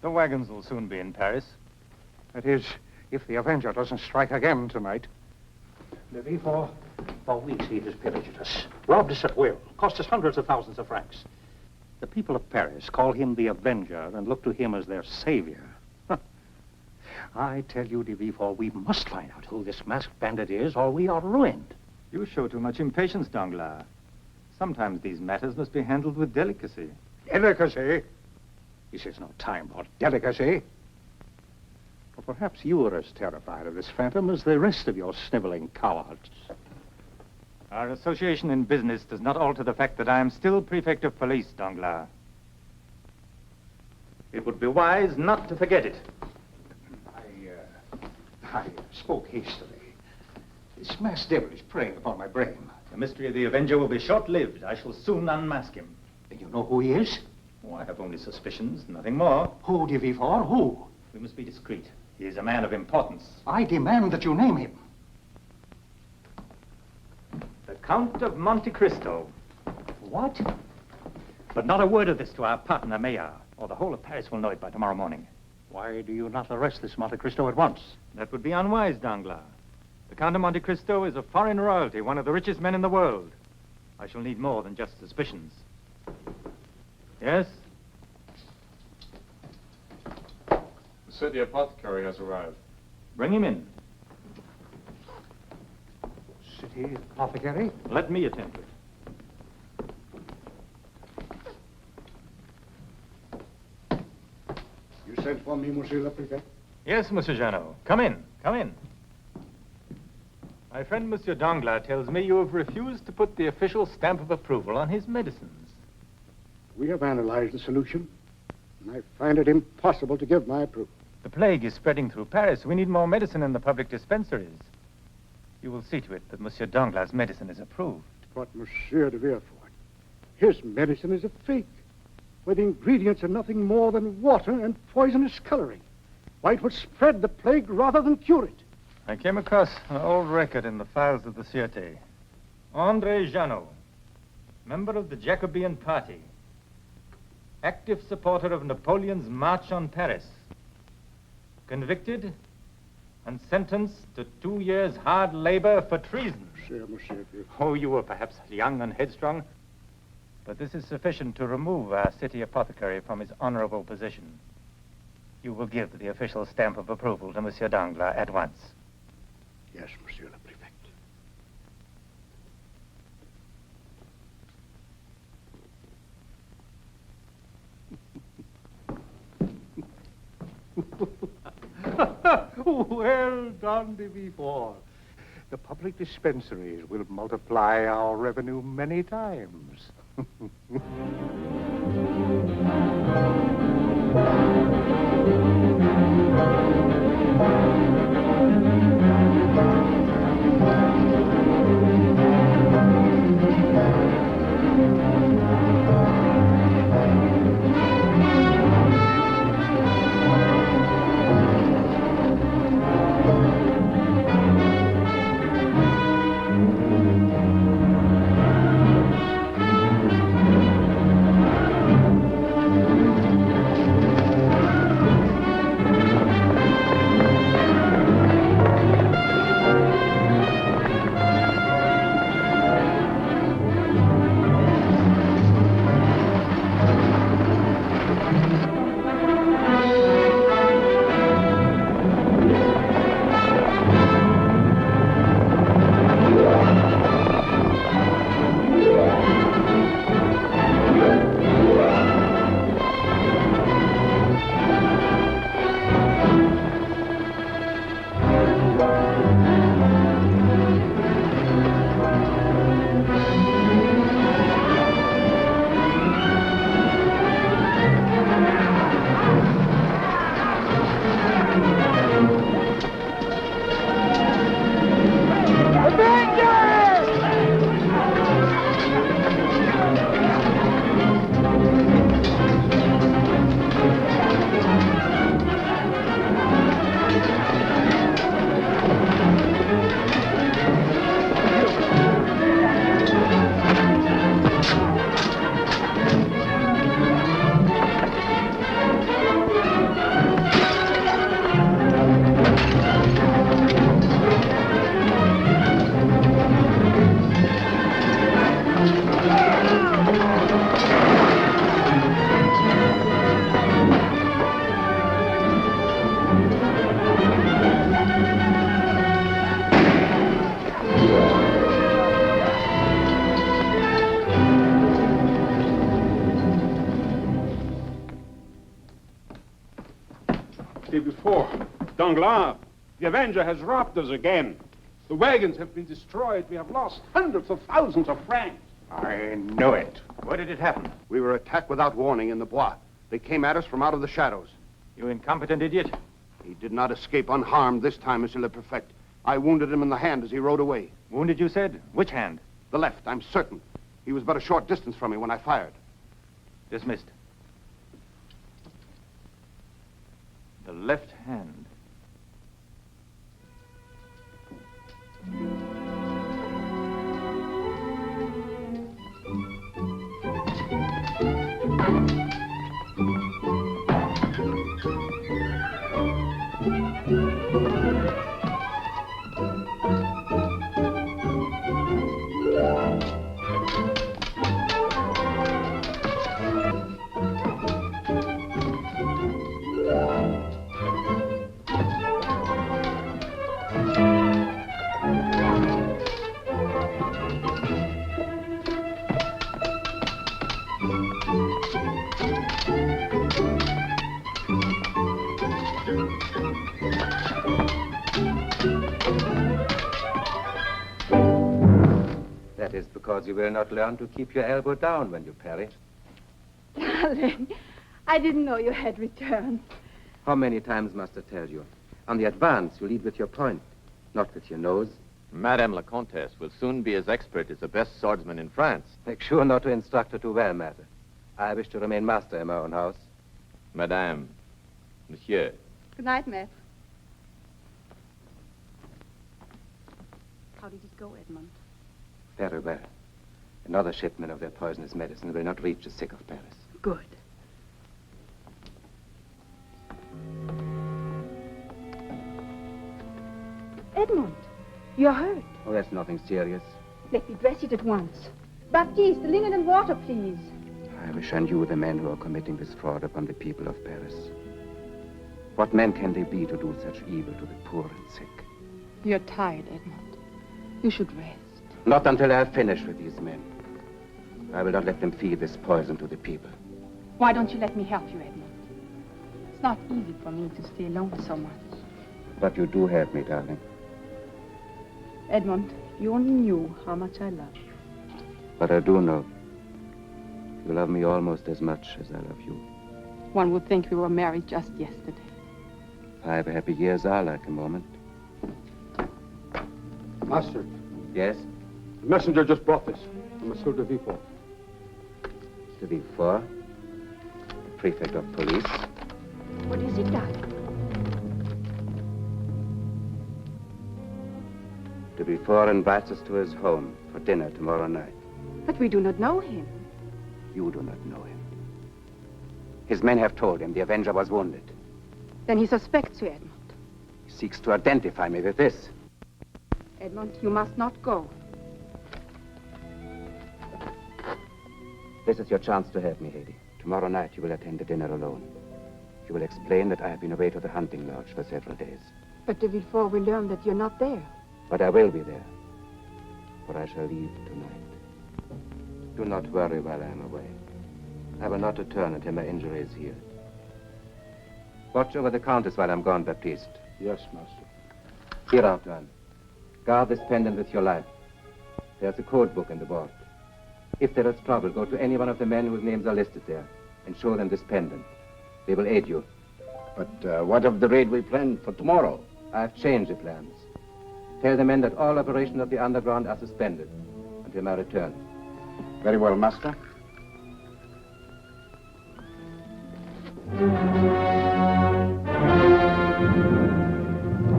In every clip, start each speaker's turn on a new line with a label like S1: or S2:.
S1: The wagons will soon be in Paris.
S2: That is, if the Avenger doesn't strike again tonight.
S3: De Villefort, for weeks he has pillaged us, robbed us at will, cost us hundreds of thousands of francs. The people of Paris call him the Avenger and look to him as their savior. I tell you, de Villefort, we must find out who this masked bandit is, or we are ruined.
S1: You show too much impatience, Danglars. Sometimes these matters must be handled with delicacy.
S2: Delicacy? This is no time for delicacy. Or perhaps you are as terrified of this phantom as the rest of your sniveling cowards.
S1: Our association in business does not alter the fact that I am still prefect of police, Danglars. It would be wise not to forget it.
S2: I spoke hastily. This masked devil is preying upon my brain.
S1: The mystery of the Avenger will be short-lived. I shall soon unmask him.
S2: And you know who he is?
S1: Oh, I have only suspicions, nothing more.
S2: Who, de Villefort? Who?
S1: We must be discreet. He is a man of importance.
S2: I demand that you name him.
S1: The Count of Monte Cristo.
S2: What?
S1: But not a word of this to our partner, Mayor, or the whole of Paris will know it by tomorrow morning.
S2: Why do you not arrest this Monte Cristo at once?
S1: That would be unwise, Danglars. The Count of Monte Cristo is a foreign royalty, one of the richest men in the world. I shall need more than just suspicions. Yes?
S4: The city apothecary has arrived.
S1: Bring him in.
S2: City apothecary?
S1: Let me attend to it.
S2: You sent for me, Monsieur le Préfet?
S1: Yes, Monsieur Janot. Come in. Come in. My friend, Monsieur Danglars, tells me you have refused to put the official stamp of approval on his medicines.
S5: We have analyzed the solution, and I find it impossible to give my approval.
S1: The plague is spreading through Paris. We need more medicine in the public dispensaries. You will see to it that Monsieur Danglars' medicine is approved.
S5: But, Monsieur de Villefort, his medicine is a fake, where the ingredients are nothing more than water and poisonous coloring. Why, it would spread the plague rather than cure it.
S1: I came across an old record in the files of the Sûreté. André Janot, member of the Jacobean Party, active supporter of Napoleon's march on Paris, convicted and sentenced to 2 years' hard labor for treason.
S5: Monsieur.
S1: Oh, you were perhaps young and headstrong, but this is sufficient to remove our city apothecary from his honorable position. You will give the official stamp of approval to Monsieur Danglars at once.
S5: Yes, Monsieur le Préfet.
S2: Well done, de Villefort. The public dispensaries will multiply our revenue many times.
S6: Day before. Danglars, the Avenger has robbed us again. The wagons have been destroyed. We have lost hundreds of thousands of francs.
S2: I knew it.
S1: Where did it happen?
S7: We were attacked without warning in the Bois. They came at us from out of the shadows.
S1: You incompetent idiot.
S7: He did not escape unharmed this time, Monsieur le Prefect. I wounded him in the hand as he rode away.
S1: Wounded, you said? Which hand?
S7: The left, I'm certain. He was but a short distance from me when I fired.
S1: Dismissed. The left hand.
S8: That is because you will not learn to keep your elbow down when you parry.
S9: Darling, I didn't know you had returned.
S8: How many times must I tell you? On the advance, you lead with your point, not with your nose.
S10: Madame la Comtesse will soon be as expert as the best swordsman in France.
S8: Make sure not to instruct her too well, master. I wish to remain master in my own house.
S10: Madame, Monsieur.
S9: Good night, Maître. How did it go, Edmond?
S8: Very well. Another shipment of their poisonous medicine will not reach the sick of Paris.
S9: Good. Edmond, you're hurt.
S8: Oh, that's nothing serious.
S9: Let me dress it at once. Baptiste, the linen and water, please.
S8: I wish I knew the men who are committing this fraud upon the people of Paris. What men can they be to do such evil to the poor and sick?
S9: You're tired, Edmond. You should rest.
S8: Not until I have finished with these men. I will not let them feed this poison to the people.
S9: Why don't you let me help you, Edmond? It's not easy for me to stay alone so much.
S8: But you do help me, darling.
S9: Edmond, if you only knew how much I love you.
S8: But I do know. You love me almost as much as I love you.
S9: One would think we were married just yesterday.
S8: 5 happy years are like a moment.
S5: Master,
S8: Yes?
S5: the messenger just brought this from Monsieur de Villefort.
S8: To be four. The prefect of police.
S9: What is it, darling?
S8: To be four invites us to his home for dinner tomorrow night.
S9: But we do not know him.
S8: You do not know him. His men have told him the Avenger was wounded.
S9: Then he suspects you, Edmond.
S8: He seeks to identify me with this.
S9: Edmond, you must not go.
S8: This is your chance to help me, Lady. Tomorrow night you will attend the dinner alone. You will explain that I have been away to the hunting lodge for several days.
S9: But de Villefort will learn that you're not there.
S8: But I will be there. For I shall leave tonight. Do not worry while I am away. I will not return until my injury is healed. Watch over the Countess while I'm gone, Baptiste.
S5: Yes, master.
S8: Here, Antoine. Guard this pendant with your life. There's a code book in the vault. If there is trouble, go to any one of the men whose names are listed there and show them this pendant. They will aid you.
S2: But what of the raid we planned for tomorrow?
S8: I've changed the plans. Tell the men that all operations of the underground are suspended until my return.
S2: Very well, master.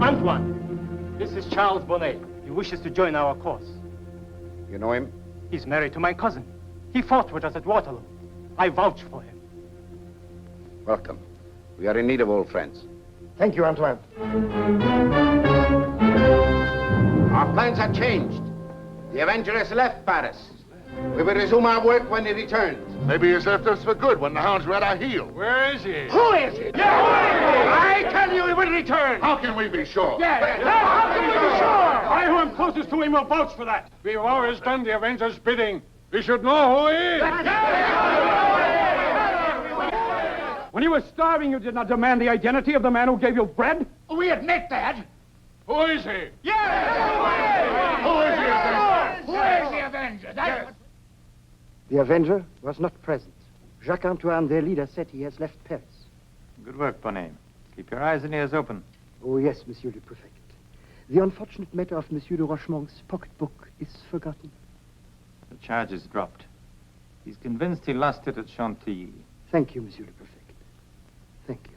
S11: Antoine, this is Charles Bonnet. He wishes to join our cause.
S2: You know him?
S11: He's married to my cousin. He fought with us at Waterloo. I vouch for him.
S2: Welcome. We are in need of old friends.
S5: Thank you, Antoine.
S7: Our plans are changed. The Avenger has left Paris. We will resume our work when he returns.
S12: Maybe he's left us for good when the hounds were at our heels.
S6: Where is he?
S7: Who is it? I tell you he will return.
S12: How can we be sure?
S7: How can we be sure?
S6: I who am closest to him will vouch for that. We've always done the Avenger's bidding. We should know who he is. When you were starving, you did not demand the identity of the man who gave you bread?
S12: We admit that. Who is he?
S6: Yeah!
S12: Who is the Avenger? Who is the Avenger? That's
S5: The Avenger was not present. Jacques-Antoine, their leader, said he has left Paris.
S1: Good work, Bonnet. Keep your eyes and ears open.
S5: Oh, yes, Monsieur le Prefect. The unfortunate matter of Monsieur de Rochemont's pocketbook is forgotten.
S1: The charge is dropped. He's convinced he lost it at Chantilly.
S5: Thank you, Monsieur le Prefect. Thank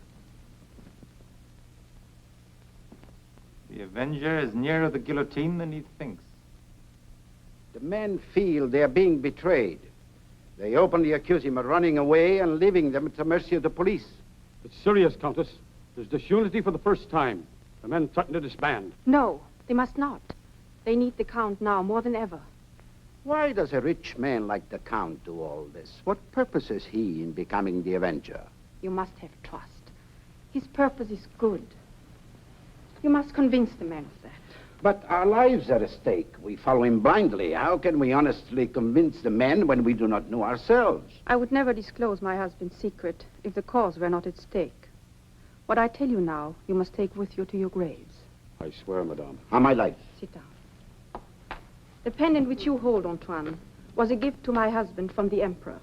S5: you.
S1: The Avenger is nearer the guillotine than he thinks.
S7: The men feel they are being betrayed. They openly accuse him of running away and leaving them at the mercy of the police.
S6: It's serious, Countess. There's disunity for the first time. The men threaten to disband.
S9: No, they must not. They need the Count now more than ever.
S7: Why does a rich man like the Count do all this? What purpose has he in becoming the Avenger?
S9: You must have trust. His purpose is good. You must convince the man of that.
S7: But our lives are at stake. We follow him blindly. How can we honestly convince the men when we do not know ourselves?
S9: I would never disclose my husband's secret if the cause were not at stake. What I tell you now, you must take with you to your graves.
S6: I swear, madame.
S7: On my life.
S9: Sit down. The pendant which you hold, Antoine, was a gift to my husband from the Emperor.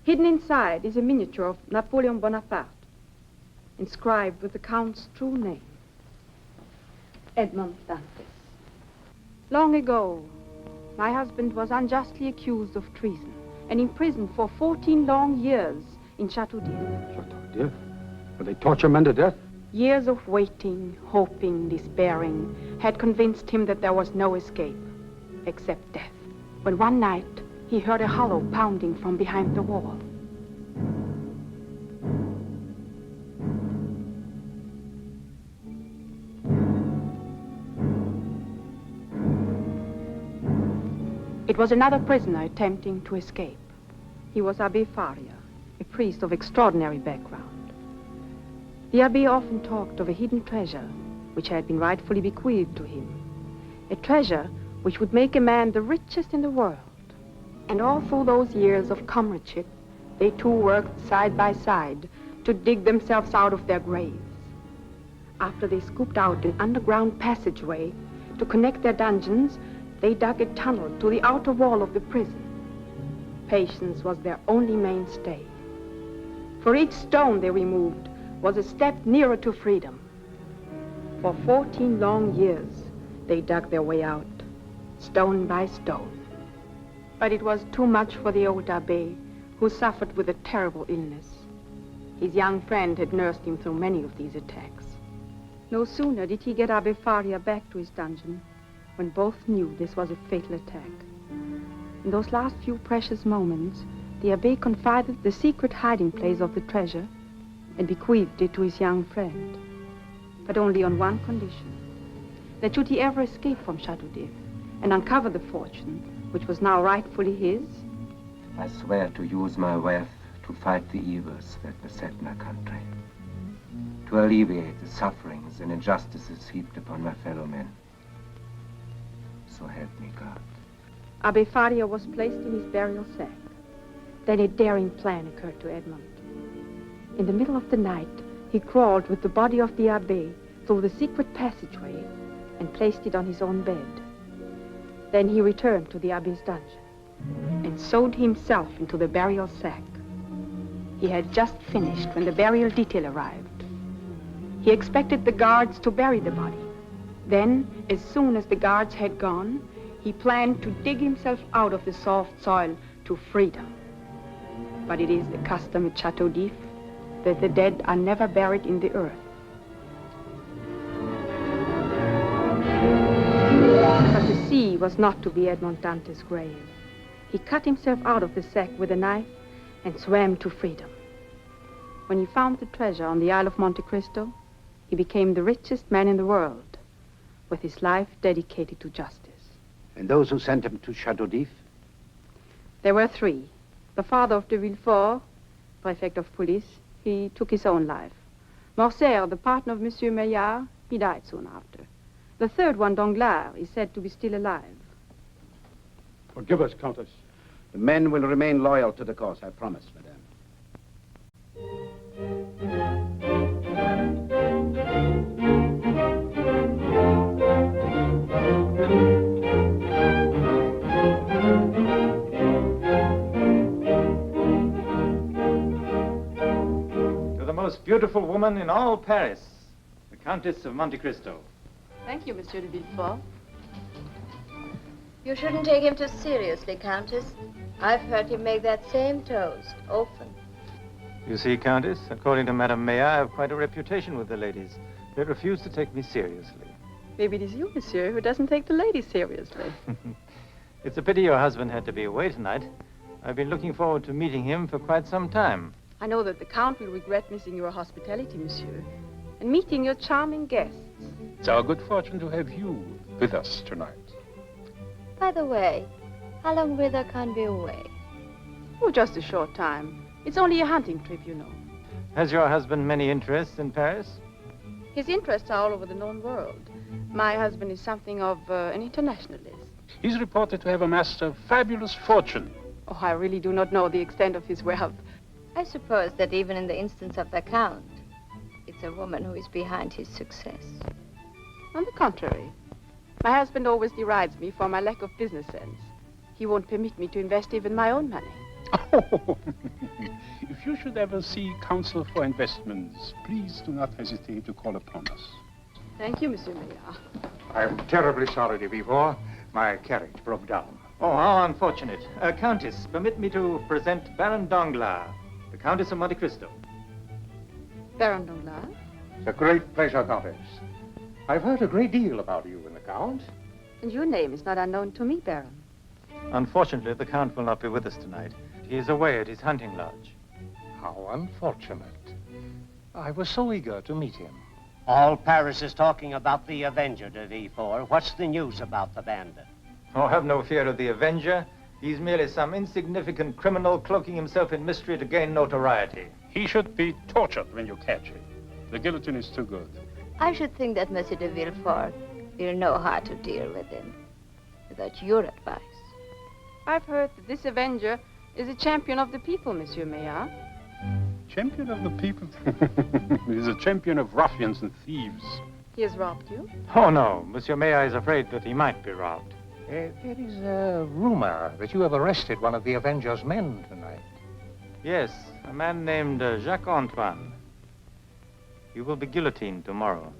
S9: Hidden inside is a miniature of Napoleon Bonaparte, inscribed with the Count's true name, Edmond Dantes. Long ago, my husband was unjustly accused of treason and imprisoned for 14 long years in Château-d'If.
S6: Château-d'If? But they torture men to death?
S9: Years of waiting, hoping, despairing had convinced him that there was no escape except death. When one night he heard a hollow pounding from behind the wall. It was another prisoner attempting to escape. He was Abbé Faria, a priest of extraordinary background. The abbé often talked of a hidden treasure which had been rightfully bequeathed to him. A treasure which would make a man the richest in the world. And all through those years of comradeship, they two worked side by side to dig themselves out of their graves. After they scooped out an underground passageway to connect their dungeons, they dug a tunnel to the outer wall of the prison. Patience was their only mainstay. For each stone they removed was a step nearer to freedom. For 14 long years, they dug their way out, stone by stone. But it was too much for the old abbé, who suffered with a terrible illness. His young friend had nursed him through many of these attacks. No sooner did he get Abbé Faria back to his dungeon, when both knew this was a fatal attack. In those last few precious moments, the abbé confided the secret hiding place of the treasure and bequeathed it to his young friend, but only on one condition: that should he ever escape from Château-d'If and uncover the fortune, which was now rightfully his,
S8: I swear to use my wealth to fight the evils that beset my country, to alleviate the sufferings and injustices heaped upon my fellow men. So help me God.
S9: Abbé Faria was placed in his burial sack. Then a daring plan occurred to Edmond. In the middle of the night, he crawled with the body of the abbé through the secret passageway and placed it on his own bed. Then he returned to the abbé's dungeon and sewed himself into the burial sack. He had just finished when the burial detail arrived. He expected the guards to bury the body. Then, as soon as the guards had gone, he planned to dig himself out of the soft soil to freedom. But it is the custom at Château-d'If that the dead are never buried in the earth. But the sea was not to be Edmond Dantes' grave. He cut himself out of the sack with a knife and swam to freedom. When he found the treasure on the Isle of Monte Cristo, he became the richest man in the world, with his life dedicated to justice.
S7: And those who sent him to Château-d'If?
S9: There were three. The father of de Villefort, prefect of police, he took his own life. Morcerf, the partner of Monsieur Maillard, he died soon after. The third one, Danglars, is said to be still alive.
S6: Forgive us, Countess.
S7: The men will remain loyal to the cause, I promise, madame.
S1: the most beautiful woman in all Paris, the Countess of Monte Cristo.
S9: Thank you, Monsieur de Villefort.
S13: You shouldn't take him too seriously, Countess. I've heard him make that same toast often.
S1: You see, Countess, according to Madame Mayer, I have quite a reputation with the ladies. They refuse to take me seriously.
S9: Maybe it is you, Monsieur, who doesn't take the ladies seriously.
S1: It's a pity your husband had to be away tonight. I've been looking forward to meeting him for quite some time.
S9: I know that the Count will regret missing your hospitality, Monsieur, and meeting your charming guests.
S6: It's our good fortune to have you with us tonight.
S13: By the way, how long will the Count be away?
S9: Oh, just a short time. It's only a hunting trip, you know.
S1: Has your husband many interests in Paris?
S9: His interests are all over the known world. My husband is something of an internationalist.
S6: He's reported to have amassed a fabulous fortune.
S9: Oh, I really do not know the extent of his wealth.
S13: I suppose that even in the instance of the Count, it's a woman who is behind his success.
S9: On the contrary, my husband always derides me for my lack of business sense. He won't permit me to invest even my own money.
S6: Oh, if you should ever see counsel for investments, please do not hesitate to call upon us.
S9: Thank you, Monsieur Maillard.
S2: I'm terribly sorry, de Villefort. My carriage broke down.
S1: Oh, how unfortunate. Countess, permit me to present Baron Danglars, the Countess of Monte Cristo.
S9: Baron Danglars?
S2: It's a great pleasure, Countess. I've heard a great deal about you and the Count.
S9: And your name is not unknown to me, Baron.
S1: Unfortunately, the Count will not be with us tonight. He is away at his hunting lodge.
S2: How unfortunate. I was so eager to meet him.
S14: All Paris is talking about the Avenger, de Villefort. What's the news about the bandit?
S1: Oh, have no fear of the Avenger. He's merely some insignificant criminal cloaking himself in mystery to gain notoriety.
S6: He should be tortured when you catch him. The guillotine is too good.
S13: I should think that Monsieur de Villefort will know how to deal with him without your advice.
S9: I've heard that this Avenger is a champion of the people, Monsieur Maillard.
S6: Champion of the people? He's a champion of ruffians and thieves.
S9: He has robbed you?
S1: Oh, no. Monsieur Maillard is afraid that he might be robbed.
S2: There is a rumor that you have arrested one of the Avenger's men tonight.
S1: Yes, a man named Jacques Antoine. He will be guillotined tomorrow.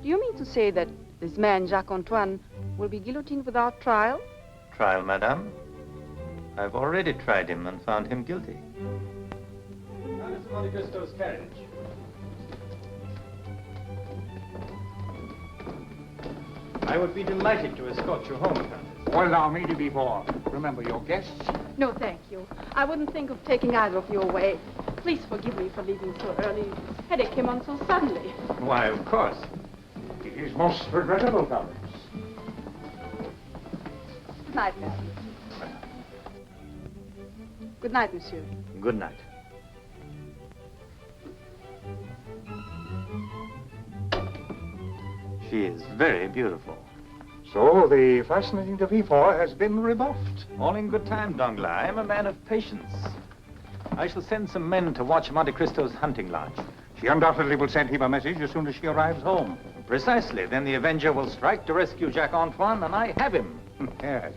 S9: Do you mean to say that this man, Jacques Antoine, will be guillotined without trial?
S1: Trial, madame? I've already tried him and found him guilty. Countess of Monte Cristo's carriage. I would be delighted to escort you home, Countess.
S2: Well, allow me to be more. Remember your guests.
S9: No, thank you. I wouldn't think of taking either of you away. Please forgive me for leaving so early. Headache came on so suddenly.
S1: Why, of course.
S2: It is most regrettable, Countess.
S9: Good night, monsieur. Good night, monsieur.
S1: Good night. She is very beautiful.
S2: So the fascinating de Villefort has been rebuffed.
S1: All in good time, Danglars. I am a man of patience. I shall send some men to watch Monte Cristo's hunting lodge.
S2: She undoubtedly will send him a message as soon as she arrives home.
S1: Precisely. Then the Avenger will strike to rescue Jacques Antoine, and I have him.
S2: Yes.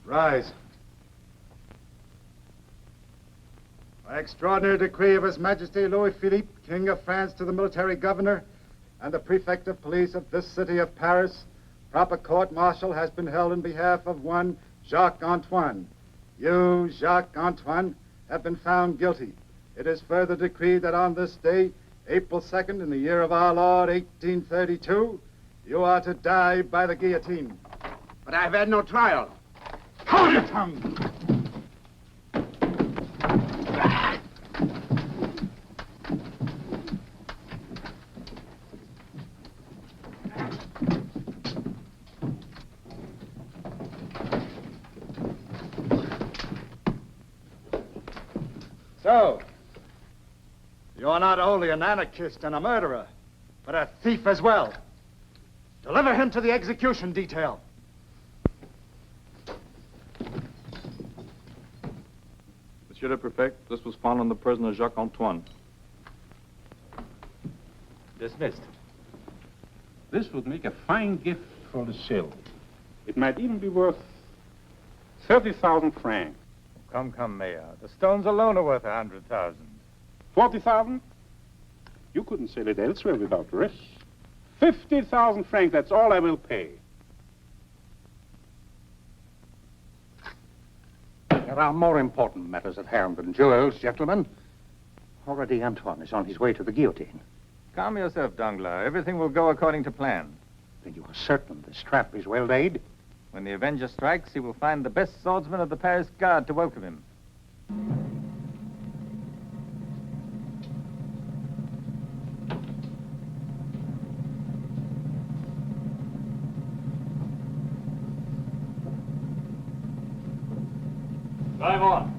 S5: Rise. By extraordinary decree of His Majesty Louis Philippe, King of France, to the military governor and the prefect of police of this city of Paris, proper court-martial has been held in behalf of one Jacques Antoine. You, Jacques Antoine, have been found guilty. It is further decreed that on this day, April 2nd, in the year of our Lord, 1832, you are to die by the guillotine.
S7: But I've had no trial.
S5: Hold your tongue! So, you're not only an anarchist and a murderer, but a thief as well. Deliver him to the execution detail.
S4: Monsieur le Préfet, this was found on the prisoner Jacques Antoine.
S1: Dismissed.
S6: This would make a fine gift for Lucille. It might even be worth 30,000 francs.
S1: Come, come, Mayor. The stones alone are worth 100,000.
S6: 40,000? You couldn't sell it elsewhere without risk. 50,000 francs, that's all I will pay.
S2: There are more important matters at hand than jewels, gentlemen. Already Antoine is on his way to the guillotine.
S1: Calm yourself, Danglars. Everything will go according to plan.
S2: Then you are certain this trap is well laid?
S1: When the Avenger strikes, he will find the best swordsman of the Paris Guard to welcome him.
S4: Drive on.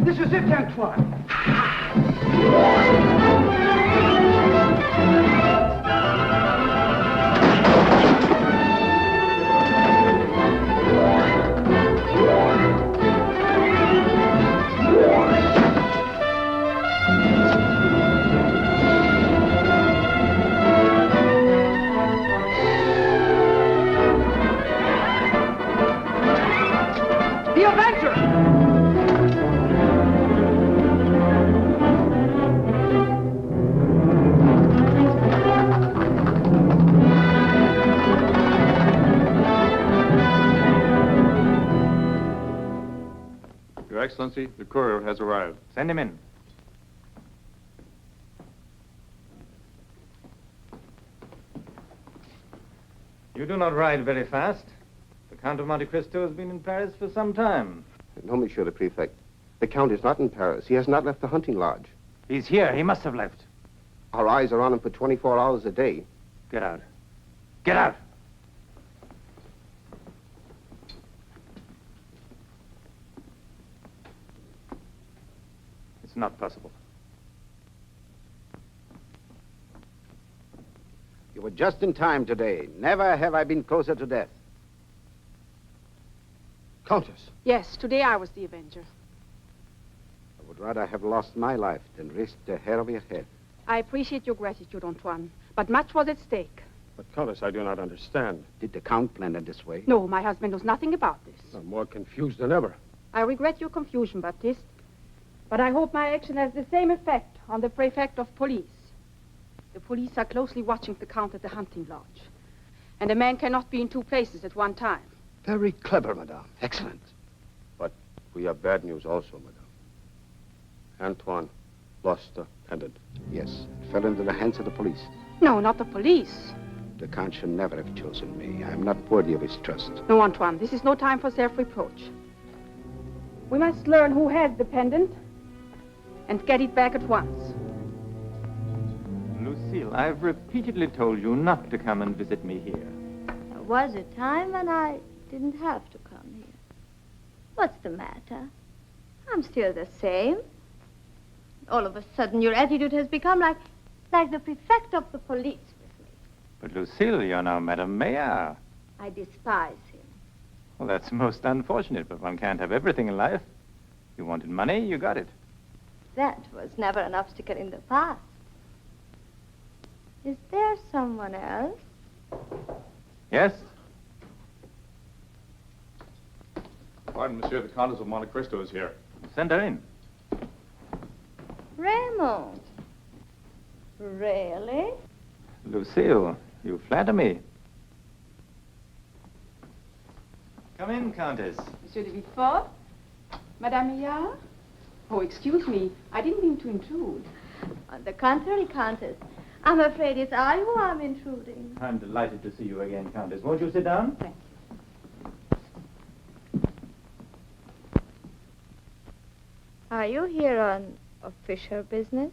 S11: This is it, Antoine. The Avenger!
S4: Your Excellency, the courier has arrived.
S1: Send him in. You do not ride very fast. The Count of Monte Cristo has been in Paris for some time.
S8: No, Monsieur le Prefect. The Count is not in Paris. He has not left the hunting lodge.
S1: He's here. He must have left.
S8: Our eyes are on him for 24 hours a day.
S1: Get out. Get out. It's not possible.
S7: You were just in time today. Never have I been closer to death. Countess,
S9: Yes, today I was the Avenger.
S7: I would rather have lost my life than risk the hair of your head.
S9: I appreciate your gratitude, Antoine, but much was at stake.
S6: But, Countess, I do not understand.
S7: Did the Count plan it this way?
S9: No, my husband knows nothing about this.
S6: I'm more confused than ever.
S9: I regret your confusion, Baptiste, but I hope my action has the same effect on the prefect of police. The police are closely watching the Count at the hunting lodge, and a man cannot be in two places at one time.
S7: Very clever, madame. Excellent.
S8: But we have bad news also, Madame. Antoine lost the pendant.
S7: Yes, it fell into the hands of the police.
S9: No, not the police.
S7: The Count should never have chosen me. I am not worthy of his trust.
S9: No, Antoine, this is no time for self-reproach. We must learn who has the pendant and get it back at once.
S1: Lucille, I've repeatedly told you not to come and visit me here.
S13: There was a time when I didn't have to come here. What's the matter? I'm still the same. All of a sudden, your attitude has become like the prefect of the police with me.
S1: But Lucille, you're now Madame Mayor.
S13: I despise him.
S1: Well, that's most unfortunate, but one can't have everything in life. You wanted money, you got it.
S13: That was never an obstacle in the past. Is there someone else?
S1: Yes?
S4: Pardon, Monsieur, the Countess of Monte Cristo is here.
S1: Send her in.
S13: Raymond. Really?
S1: Lucille, you flatter me. Come in, Countess.
S9: Monsieur de Villefort? Madame Mia? Oh, excuse me. I didn't mean to intrude.
S13: On the contrary, Countess, I'm afraid it's I who am intruding.
S1: I'm delighted to see you again, Countess. Won't you sit down?
S9: Thank you.
S13: Are you here on official business?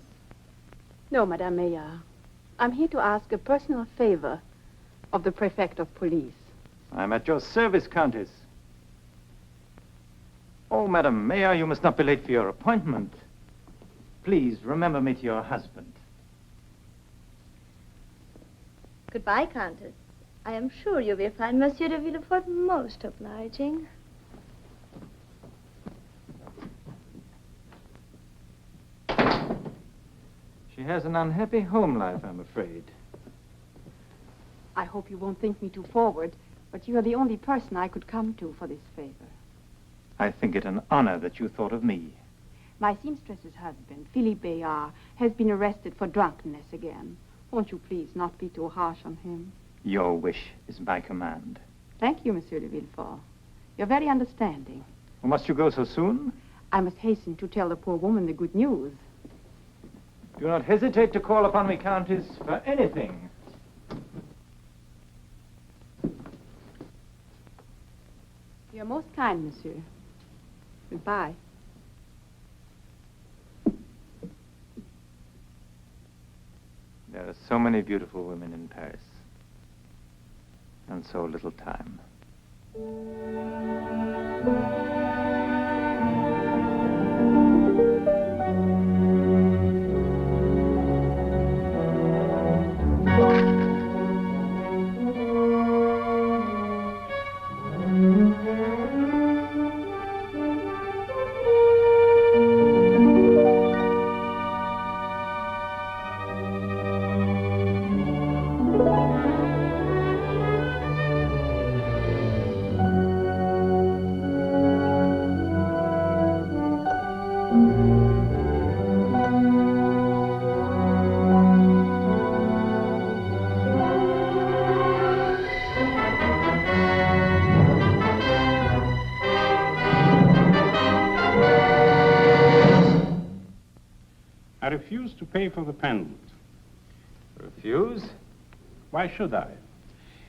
S9: No, Madame Mayor. I'm here to ask a personal favor of the prefect of police.
S1: I'm at your service, Countess. Oh, Madam Mayor, you must not be late for your appointment. Please remember me to your husband.
S13: Goodbye, Countess. I am sure you will find Monsieur de Villefort most obliging.
S1: She has an unhappy home life, I'm afraid.
S9: I hope you won't think me too forward, but you are the only person I could come to for this favor.
S1: I think it an honor that you thought of me.
S9: My seamstress's husband, Philippe Bayard, has been arrested for drunkenness again. Won't you please not be too harsh on him?
S1: Your wish is my command.
S9: Thank you, Monsieur de Villefort. You're very understanding.
S1: Well, must you go so soon?
S9: I must hasten to tell the poor woman the good news.
S1: Do not hesitate to call upon me, Countess, for anything.
S9: You're most kind, Monsieur. Goodbye.
S1: There are so many beautiful women in Paris, and so little time.
S6: I refuse to pay for the pendant.
S1: Refuse?
S6: Why should I?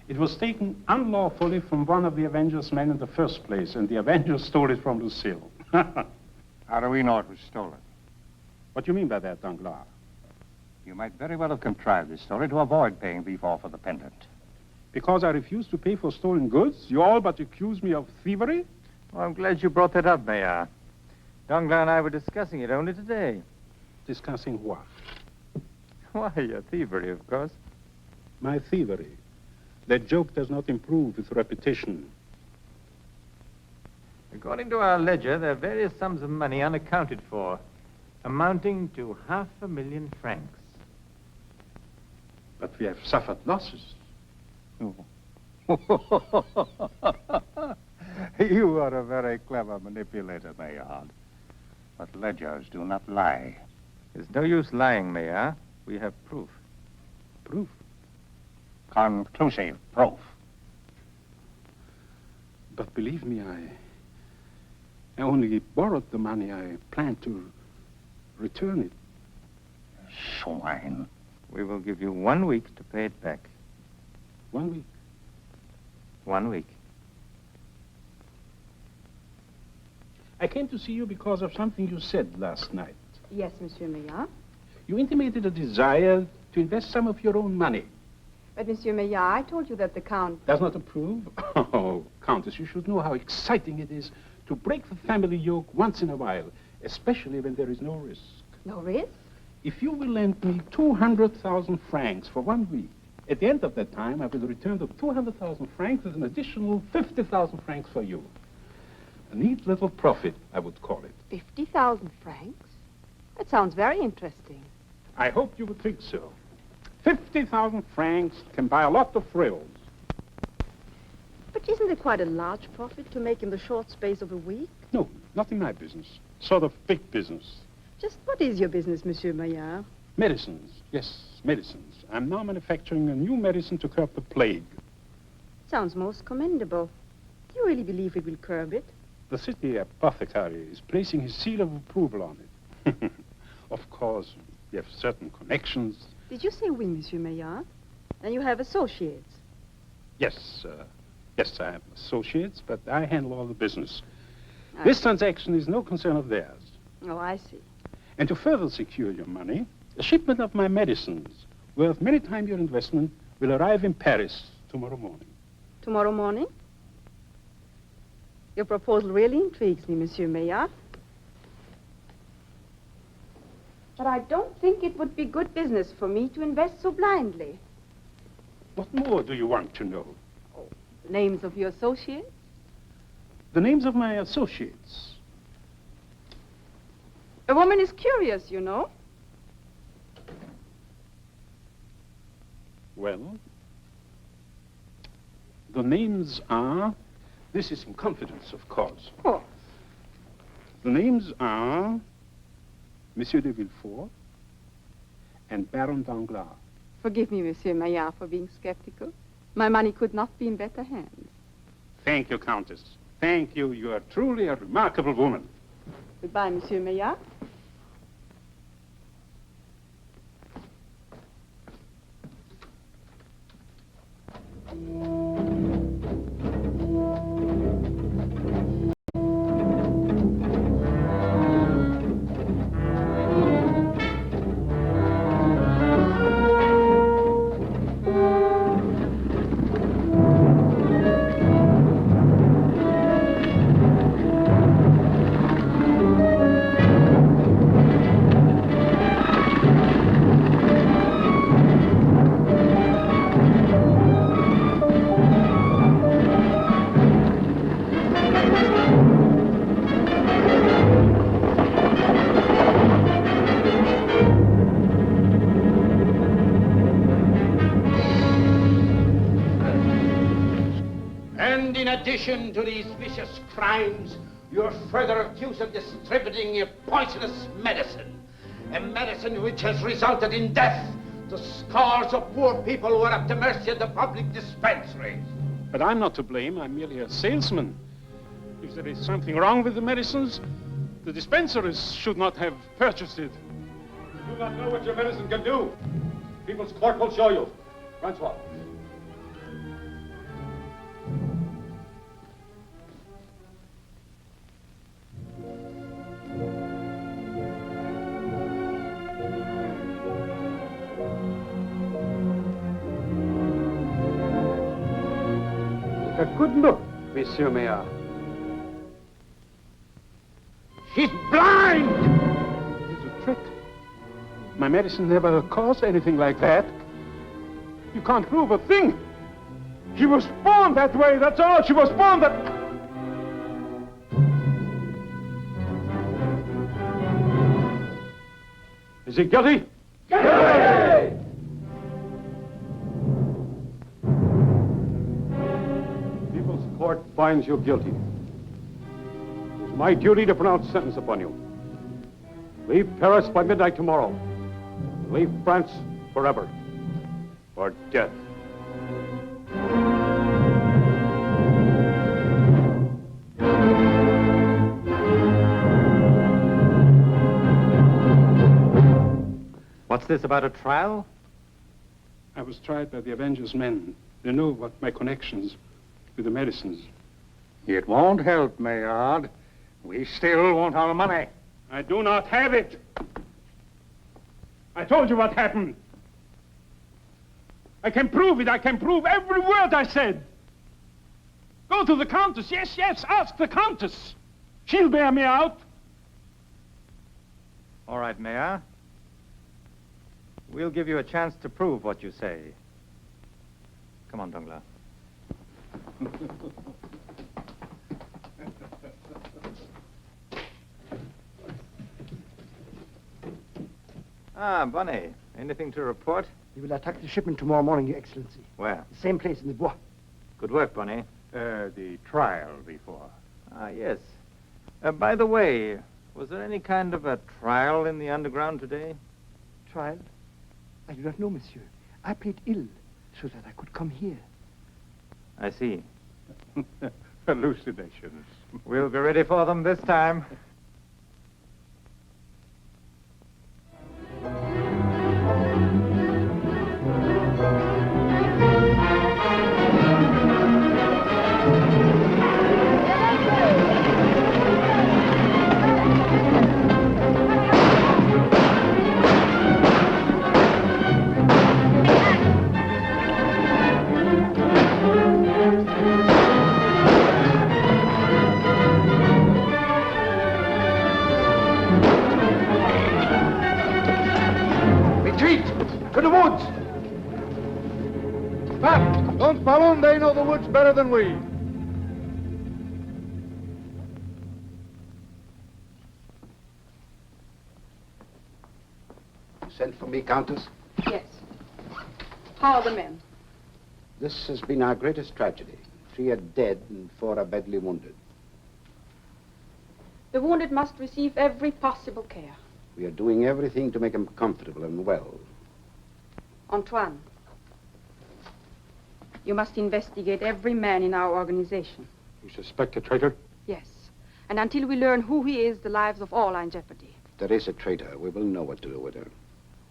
S6: It was taken unlawfully from one of the Avengers' men in the first place, and the Avengers stole it from Lucille.
S2: How do we know it was stolen?
S6: What do you mean by that, Danglars?
S2: You might very well have contrived this story to avoid paying Villefort for the pendant.
S6: Because I refuse to pay for stolen goods, you all but accuse me of thievery?
S1: Well, I'm glad you brought that up, Mayor. Danglars and I were discussing it only today.
S6: Discussing what?
S1: Why, your thievery, of course.
S6: My thievery. That joke does not improve with repetition.
S1: According to our ledger, there are various sums of money unaccounted for, amounting to 500,000 francs.
S6: But we have suffered losses.
S2: You are a very clever manipulator, Maillard. But ledgers do not lie.
S1: There's no use lying, Mayor. We have proof.
S6: Proof?
S2: Conclusive proof.
S6: But believe me, I only borrowed the money. I plan to return it.
S2: Swine.
S1: We will give you 1 week to pay it back.
S6: 1 week?
S1: 1 week.
S6: I came to see you because of something you said last night.
S9: Yes, Monsieur Maillard.
S6: You intimated a desire to invest some of your own money.
S9: But, Monsieur Maillard, I told you that the Count...
S6: Does not approve? Oh, Countess, you should know how exciting it is to break the family yoke once in a while, especially when there is no risk.
S9: No risk?
S6: If you will lend me 200,000 francs for 1 week, at the end of that time, I will return the 200,000 francs with an additional 50,000 francs for you. A neat little profit, I would call it.
S9: 50,000 francs? That sounds very interesting.
S6: I hope you would think so. 50,000 francs can buy a lot of thrills.
S9: But isn't it quite a large profit to make in the short space of a week?
S6: No, not in my business. Sort of big business.
S9: Just what is your business, Monsieur Maillard?
S6: Medicines. Yes, medicines. I'm now manufacturing a new medicine to curb the plague.
S9: Sounds most commendable. Do you really believe it will curb it?
S6: The city apothecary is placing his seal of approval on it. Of course, we have certain connections.
S9: Did you say oui, Monsieur Maillard? And you have associates?
S6: Yes, yes, I have associates, but I handle all the business. This transaction is no concern of theirs.
S9: Oh, I see.
S6: And to further secure your money, a shipment of my medicines, worth many times your investment, will arrive in Paris tomorrow morning.
S9: Tomorrow morning? Your proposal really intrigues me, Monsieur Maillard. But I don't think it would be good business for me to invest so blindly.
S6: What more do you want to know?
S9: The names of your associates?
S6: The names of my associates.
S9: A woman is curious, you know.
S6: Well, the names are... This is in confidence, of course.
S9: Of course.
S6: The names are Monsieur de Villefort and Baron Danglars.
S9: Forgive me, Monsieur Maillard, for being skeptical. My money could not be in better hands.
S6: Thank you, Countess. Thank you. You are truly a remarkable woman.
S9: Goodbye, Monsieur Maillard.
S15: To these vicious crimes, you're further accused of distributing a poisonous medicine. A medicine which has resulted in death to scores of poor people who are at the mercy of the public dispensaries.
S6: But I'm not to blame. I'm merely a salesman. If there is something wrong with the medicines, the dispensaries should not have purchased it.
S2: You do not know what your medicine can do. People's Court will show you. Francois.
S7: A good look, Monsieur Maillard.
S15: She's blind!
S6: It is a trick. My medicine never caused anything like that. You can't prove a thing. She was born that way, that's all. She was born that... Is he guilty?
S15: Guilty!
S2: Court finds you guilty. It's my duty to pronounce sentence upon you. Leave Paris by midnight tomorrow. Leave France forever. Or death.
S1: What's this about a trial?
S6: I was tried by the Avengers men. They know what my connections with the medicines.
S2: It won't help, Maillard. We still want our money.
S6: I do not have it. I told you what happened. I can prove it. I can prove every word I said. Go to the Countess. Yes, yes, ask the Countess. She'll bear me out.
S1: All right, Mayor. We'll give you a chance to prove what you say. Come on, Danglars. Ah, Bonnet. Anything to report?
S16: We will attack the shipment tomorrow morning, Your Excellency.
S1: Where?
S16: The same place in the Bois.
S1: Good work, Bonnet.
S2: The trial before.
S1: Ah, yes. By the way, was there any kind of a trial in the underground today?
S16: Trial? I do not know, monsieur. I played ill so that I could come here.
S1: I see.
S2: Hallucinations.
S1: We'll be ready for them this time.
S5: Stop! Don't follow them. They know the woods better than we.
S7: You sent for me, Countess?
S9: Yes. How are the men?
S7: This has been our greatest tragedy. 3 are dead and 4 are badly wounded.
S9: The wounded must receive every possible care.
S7: We are doing everything to make them comfortable and well.
S9: Antoine, you must investigate every man in our organization.
S2: You suspect a traitor?
S9: Yes. And until we learn who he is, the lives of all are in jeopardy.
S7: If there is a traitor, we will know what to do with her.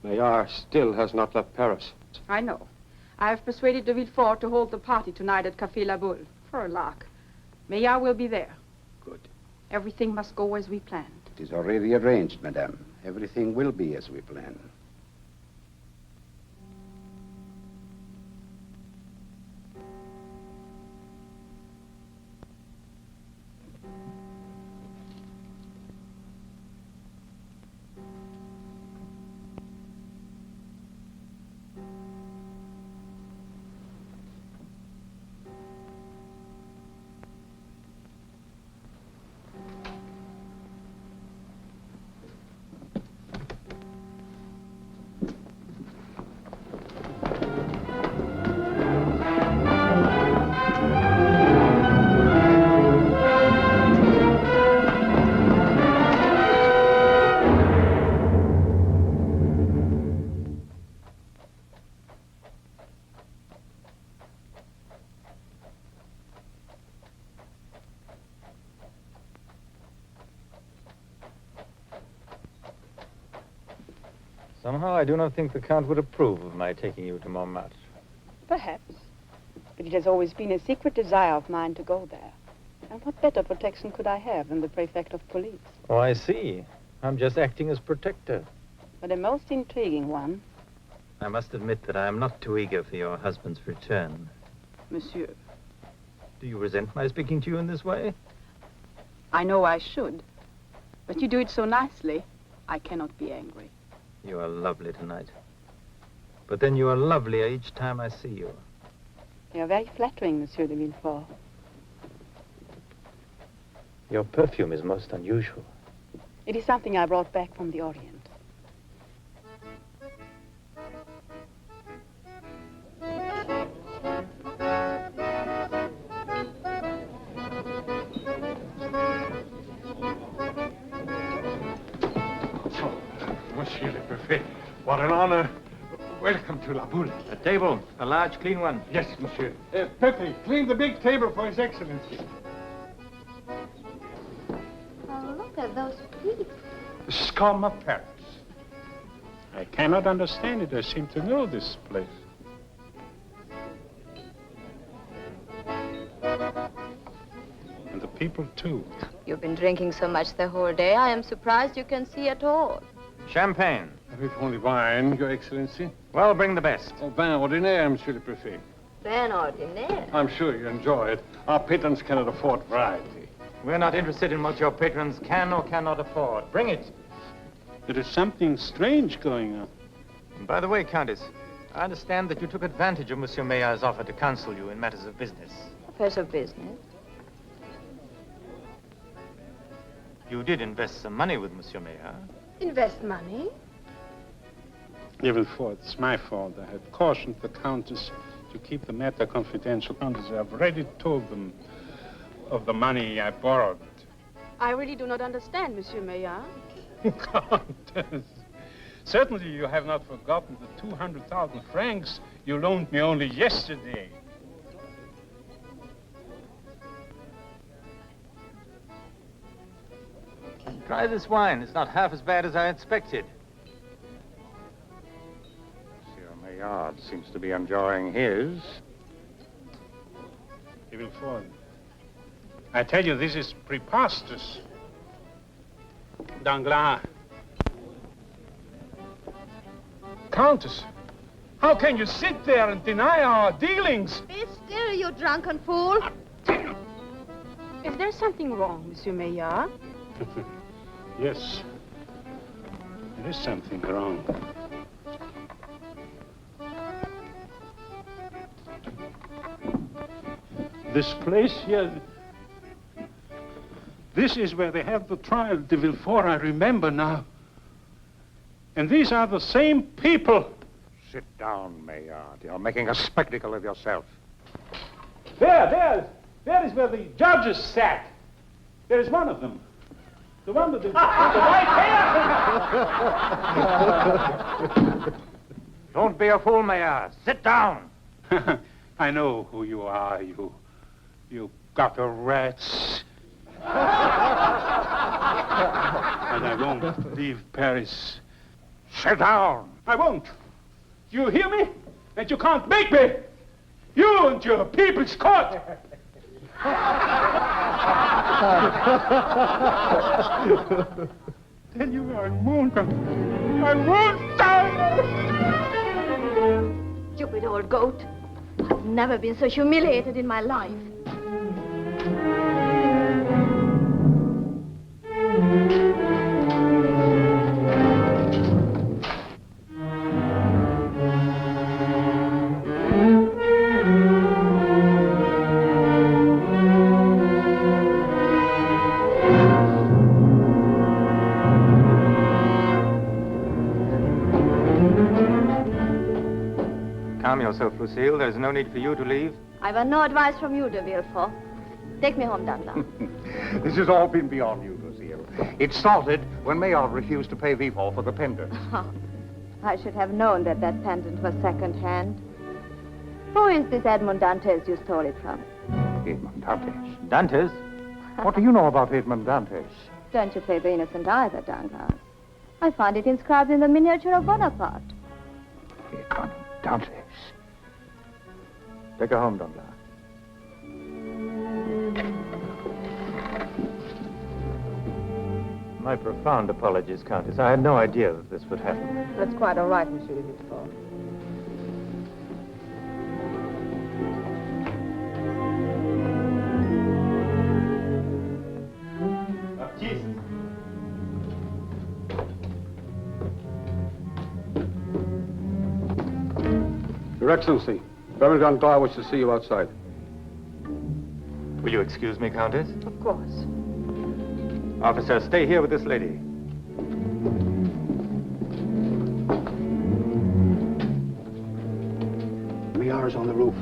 S2: Maillard still has not left Paris.
S9: I know. I have persuaded de Villefort to hold the party tonight at Café La Boule for a lark. Maillard will be there.
S7: Good.
S9: Everything must go as we planned.
S7: It is already arranged, madame. Everything will be as we planned.
S1: Somehow I do not think the Count would approve of my taking you to Montmartre.
S9: Perhaps. But it has always been a secret desire of mine to go there. And what better protection could I have than the prefect of police?
S1: Oh, I see. I'm just acting as protector.
S9: But a most intriguing one.
S1: I must admit that I am not too eager for your husband's return.
S9: Monsieur,
S1: Do you resent my speaking to you in this way?
S9: I know I should. But you do it so nicely, I cannot be angry.
S1: You are lovely tonight. But then you are lovelier each time I see you.
S9: You are very flattering, Monsieur de Villefort.
S1: Your perfume is most unusual.
S9: It is something I brought back from the Orient.
S2: Monsieur le Préfet, what an honor. Welcome to La Boule.
S1: A table, a large, clean one.
S2: Yes, monsieur.
S5: Pepe, clean the big table for His Excellency.
S13: Oh, look at those people.
S2: The scum of Paris.
S6: I cannot understand it. I seem to know this place. And the people, too.
S13: You've been drinking so much the whole day, I am surprised you can see at all.
S1: Champagne.
S2: If only wine, Your Excellency.
S1: Well, bring the best.
S2: Oh, vin ordinaire, Monsieur le Préfet.
S13: Vin ordinaire.
S2: I'm sure you enjoy it. Our patrons cannot afford variety.
S1: We're not interested in what your patrons can or cannot afford. Bring it.
S6: There is something strange going on.
S1: And by the way, Countess, I understand that you took advantage of Monsieur Maillard's offer to counsel you in matters of business.
S13: Affairs of business.
S1: You did invest some money with Monsieur Maillard.
S9: Invest money?
S6: Even for it's my fault. I had cautioned the Countess to keep the matter confidential. Countess, I've already told them of the money I borrowed.
S9: I really do not understand, Monsieur Maillard.
S6: Countess, certainly you have not forgotten the 200,000 francs you loaned me only yesterday.
S1: Try this wine. It's not half as bad as I expected.
S2: Monsieur Maillard seems to be enjoying his.
S6: He will fall. I tell you, this is preposterous. Danglars. Countess, how can you sit there and deny our dealings?
S13: Be still, you drunken fool.
S9: Is there something wrong, Monsieur Maillard?
S6: Yes, there is something wrong. This place here, this is where they had the trial de Villefort, I remember now. And these are the same people.
S3: Sit down, Maillard. You're making a spectacle of yourself.
S6: There is where the judges sat. There is one of them. The one with the white hair.
S3: Don't be a fool, Maillard. Sit down.
S6: I know who you are, you gutter rats. And I won't leave Paris.
S3: Sit down.
S6: I won't. You hear me? And you can't make me. You and your people's court. Tell you I won't. I won't die.
S13: Stupid old goat. I've never been so humiliated in my life.
S1: Calm yourself, Lucille. There's no need for you to leave.
S13: I've had no advice from you, de Villefort. Take me home, Danglars.
S3: This has all been beyond you, Lucille. It started when Maillard refused to pay Villefort for the pendant.
S13: I should have known that that pendant was second-hand. Who is this Edmond Dantes you stole it from?
S3: Edmond Dantes?
S1: Dantes?
S3: What do you know about Edmond Dantes?
S13: Don't you play the innocent either, Danglars. I found it inscribed in the miniature of Bonaparte.
S3: Edmond Dantes.
S1: Take her home, Danglars. My profound apologies, Countess. I had no idea that this would happen.
S9: That's quite all right, Monsieur de Villefort.
S2: Your Excellency, Baron Danglars wishes to see you outside.
S1: Will you excuse me, Countess?
S9: Of course.
S1: Officer, stay here with this lady.
S15: Maillard is on the roof.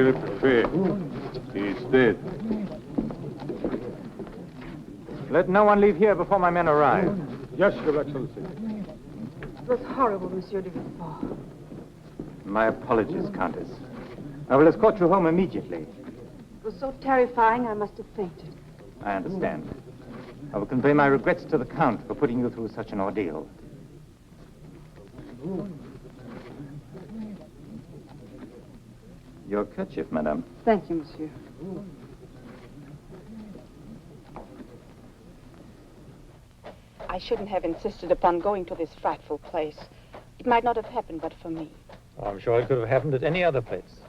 S2: Monsieur le Préfet. He's dead.
S1: Let no one leave here before my men arrive.
S2: Yes, Your Excellency.
S9: It was horrible, Monsieur de Villefort.
S1: My apologies, Countess. I will escort you home immediately.
S9: It was so terrifying, I must have fainted.
S1: I understand. I will convey my regrets to the Count for putting you through such an ordeal. Your kerchief, madame.
S9: Thank you, monsieur. I shouldn't have insisted upon going to this frightful place. It might not have happened but for me.
S1: Oh, I'm sure it could have happened at any other place.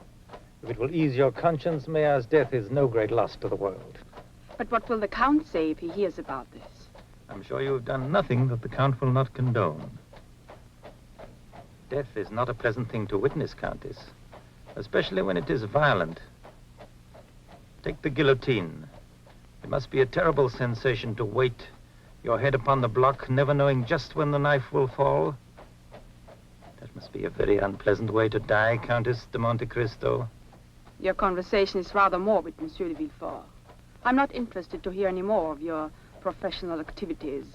S1: If it will ease your conscience, Mayor's death is no great loss to the world.
S9: But what will the Count say if he hears about this?
S1: I'm sure you have done nothing that the Count will not condone. Death is not a pleasant thing to witness, Countess, especially when it is violent. Take the guillotine. It must be a terrible sensation to wait, your head upon the block, never knowing just when the knife will fall. That must be a very unpleasant way to die, Countess de Monte Cristo.
S9: Your conversation is rather morbid, Monsieur de Villefort. I'm not interested to hear any more of your professional activities.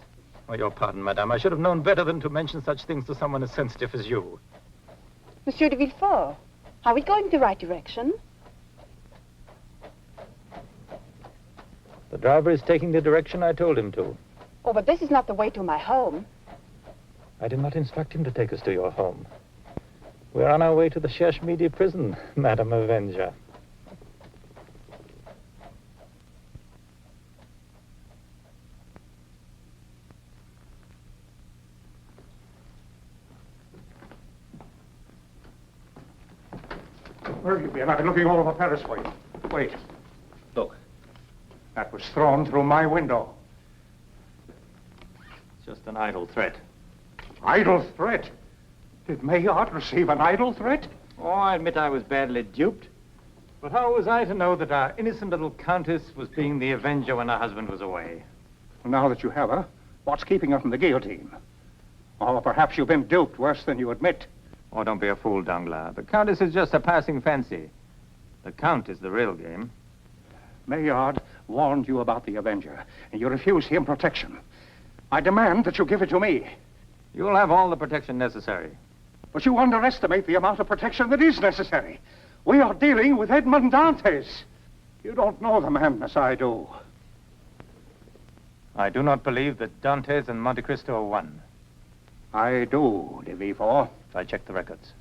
S1: Oh, your pardon, madame. I should have known better than to mention such things to someone as sensitive as you.
S9: Monsieur de Villefort, are we going in the right direction?
S1: The driver is taking the direction I told him to.
S9: Oh, but this is not the way to my home.
S1: I did not instruct him to take us to your home. We're on our way to the Cherche Midi prison, Madame Avenger.
S3: Where have you been? I've been looking all over Paris for you. Wait. Look. That was thrown through my window.
S1: It's just an idle threat.
S3: Idle threat? Did Maillard receive an idle threat?
S1: Oh, I admit I was badly duped. But how was I to know that our innocent little countess was being the avenger when her husband was away?
S3: Now that you have her, what's keeping her from the guillotine? Or perhaps you've been duped worse than you admit.
S1: Oh, don't be a fool, Danglars. The countess is just a passing fancy. The Count is the real game.
S3: Maillard warned you about the Avenger, and you refused him protection. I demand that you give it to me.
S1: You'll have all the protection necessary.
S3: But you underestimate the amount of protection that is necessary. We are dealing with Edmond Dantes. You don't know the man as I do.
S1: I do not believe that Dantes and Monte Cristo are one.
S3: I do, de Villefort.
S1: I checked the records.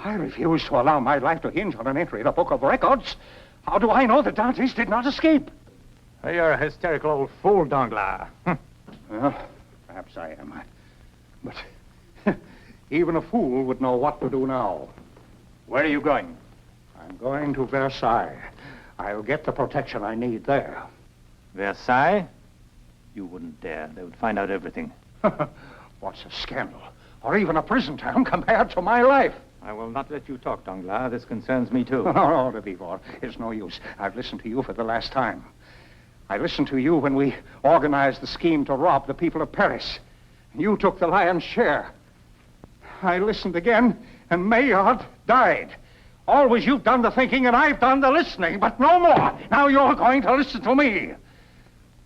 S3: I refuse to allow my life to hinge on an entry in a book of records. How do I know that Dantes did not escape?
S1: You're a hysterical old fool, Danglars.
S3: Well, perhaps I am. But even a fool would know what to do now.
S1: Where are you going?
S3: I'm going to Versailles. I'll get the protection I need there.
S1: Versailles? You wouldn't dare. They would find out everything.
S3: What's a scandal? Or even a prison term compared to my life?
S1: I will not let you talk, Danglars. This concerns me, too.
S3: No, de Villefort. It's no use. I've listened to you for the last time. I listened to you when we organized the scheme to rob the people of Paris. You took the lion's share. I listened again, and Maillard died. Always you've done the thinking, and I've done the listening, but no more. Now you're going to listen to me.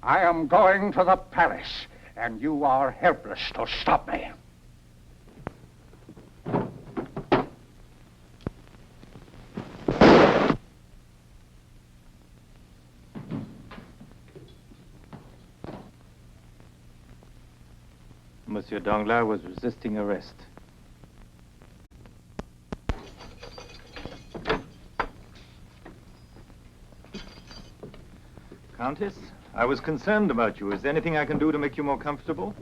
S3: I am going to the palace, and you are helpless to stop me.
S1: Monsieur Danglars was resisting arrest. Countess, I was concerned about you. Is there anything I can do to make you more comfortable?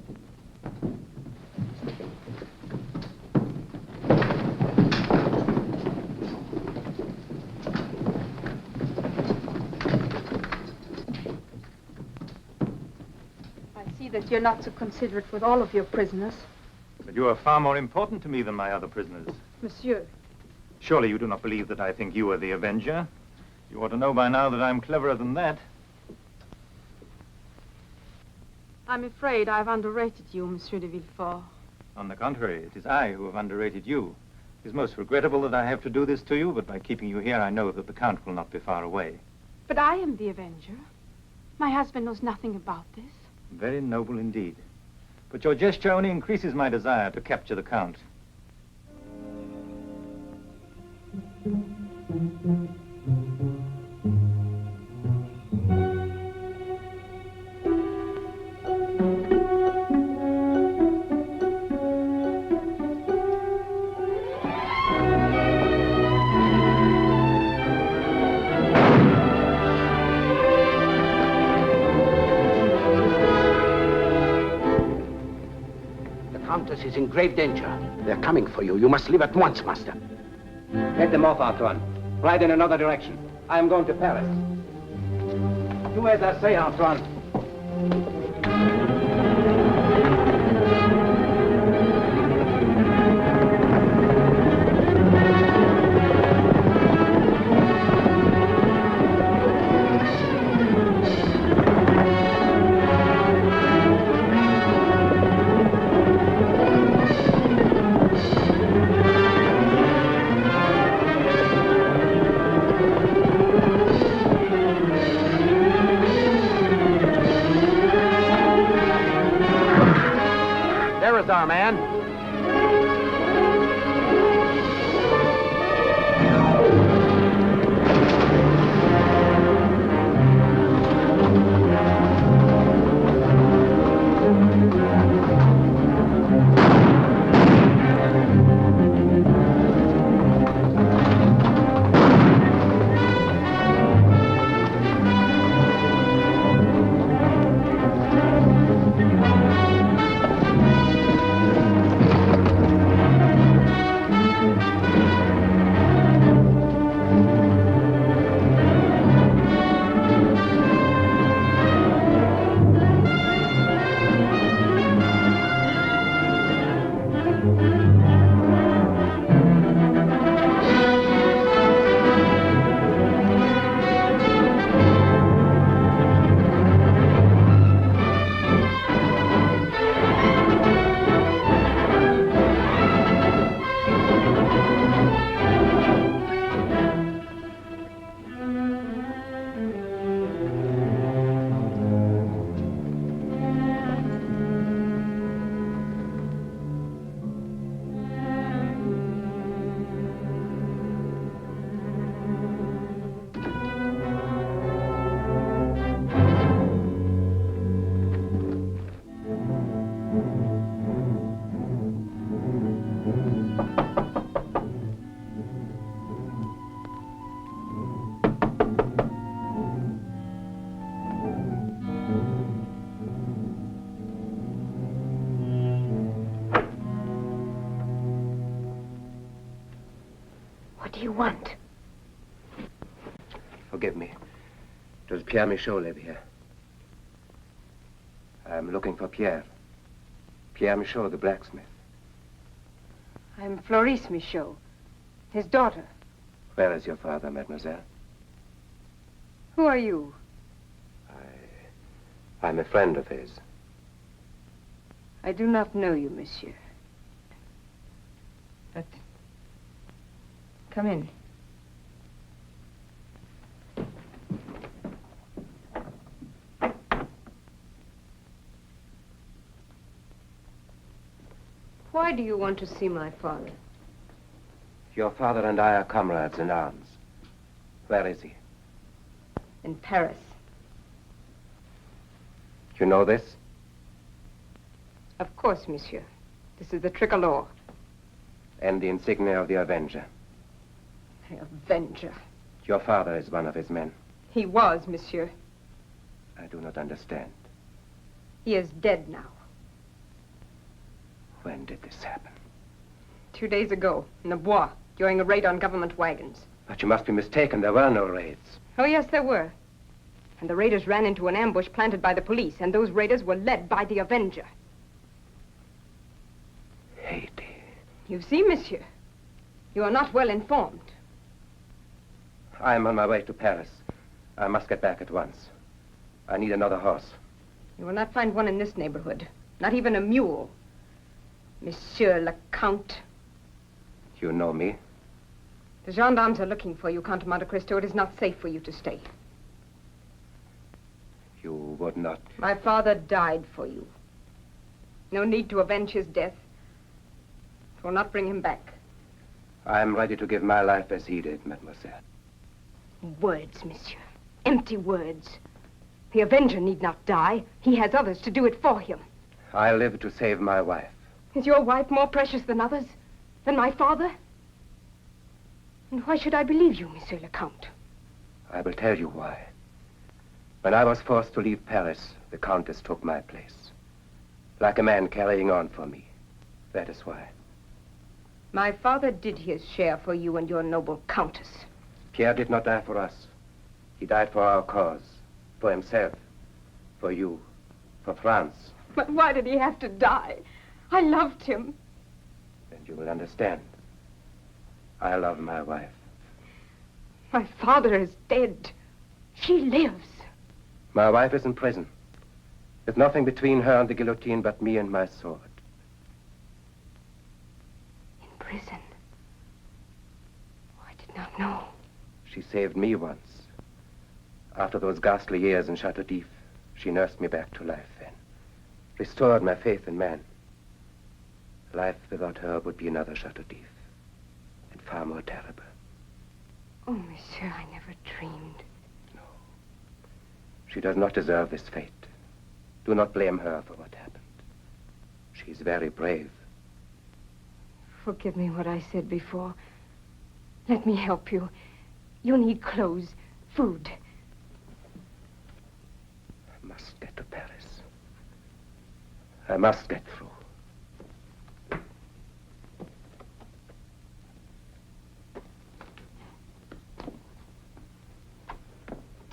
S9: That you're not so considerate with all of your prisoners.
S1: But you are far more important to me than my other prisoners.
S9: Monsieur.
S1: Surely you do not believe that I think you are the avenger. You ought to know by now that I'm cleverer than that.
S9: I'm afraid I've underrated you, Monsieur de Villefort.
S1: On the contrary, it is I who have underrated you. It's most regrettable that I have to do this to you, but by keeping you here, I know that the Count will not be far away.
S9: But I am the avenger. My husband knows nothing about this.
S1: Very noble indeed. But your gesture only increases my desire to capture the Count.
S7: Is in grave danger. They're coming for you. You must leave at once, master.
S8: Head them off, Antoine. Ride in another direction. I am going to Paris. Do as I say, Antoine.
S7: Our man.
S17: What do you want?
S8: Forgive me. Does Pierre Michaud live here? I'm looking for Pierre. Pierre Michaud, the blacksmith.
S17: I'm Floris Michaud, his daughter.
S8: Where is your father, mademoiselle?
S17: Who are you?
S8: I'm a friend of his.
S17: I do not know you, monsieur. But come in. Why do you want to see my father?
S8: Your father and I are comrades in arms. Where is he?
S17: In Paris.
S8: You know this?
S17: Of course, monsieur. This is the tricolor.
S8: And the insignia of the Avenger.
S17: The Avenger.
S8: Your father is one of his men.
S17: He was, monsieur.
S8: I do not understand.
S17: He is dead now.
S8: When did this happen?
S17: 2 days ago, in the Bois, during a raid on government wagons.
S8: But you must be mistaken. There were no raids.
S17: Oh, yes, there were. And the raiders ran into an ambush planted by the police, and those raiders were led by the Avenger.
S8: Haiti.
S17: You see, monsieur, you are not well informed.
S8: I am on my way to Paris. I must get back at once. I need another horse.
S17: You will not find one in this neighborhood. Not even a mule. Monsieur le Count.
S8: You know me.
S17: The gendarmes are looking for you, Count Monte Cristo. It is not safe for you to stay.
S8: You would not.
S17: My father died for you. No need to avenge his death. It will not bring him back.
S8: I am ready to give my life as he did, mademoiselle.
S17: Words, monsieur. Empty words. The avenger need not die. He has others to do it for him.
S8: I live to save my wife.
S17: Is your wife more precious than others? Than my father? And why should I believe you, Monsieur le Count?
S8: I will tell you why. When I was forced to leave Paris, the Countess took my place. Like a man carrying on for me. That is why.
S17: My father did his share for you and your noble Countess.
S8: Pierre did not die for us. He died for our cause. For himself. For you. For France.
S17: But why did he have to die? I loved him.
S8: Then you will understand. I love my wife.
S17: My father is dead. She lives.
S8: My wife is in prison. With nothing between her and the guillotine but me and my sword.
S17: In prison? Oh, I did not know.
S8: She saved me once. After those ghastly years in Chateau d'If, she nursed me back to life and restored my faith in man. Life without her would be another Chateau d'If. And far more terrible.
S17: Oh, monsieur, I never dreamed.
S8: She does not deserve this fate. Do not blame her for what happened. She's very brave.
S17: Forgive me what I said before. Let me help you. You need clothes, food.
S8: I must get to Paris. I must get through.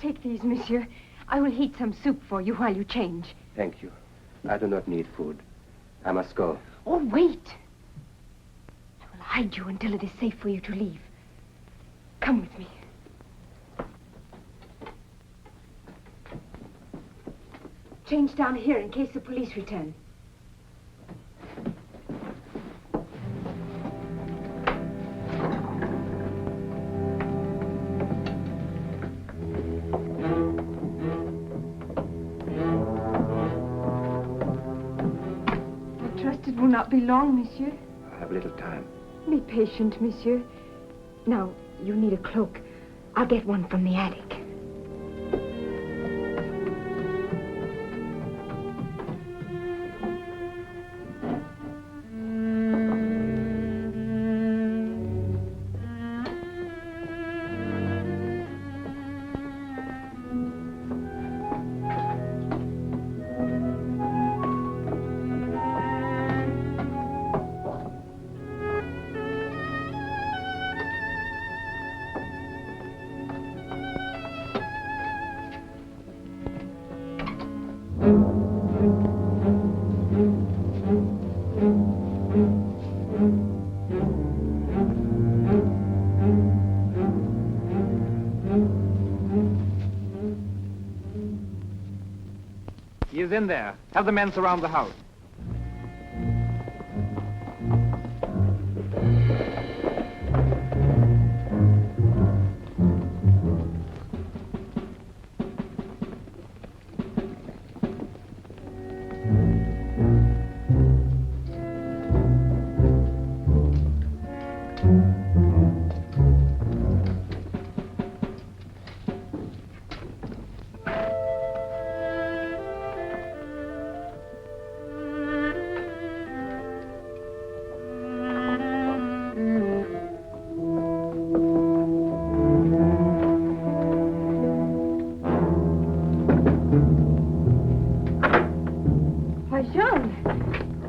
S17: Take these, monsieur. I will heat some soup for you while you change.
S8: Thank you. I do not need food. I must go.
S17: Oh, wait. I will hide you until it is safe for you to leave. Come with me. Change down here in case the police return. Will not be long, monsieur.
S8: I have little time.
S17: Be patient, monsieur. Now, you need a cloak. I'll get one from the attic.
S18: He is in there. Have the men surround the house.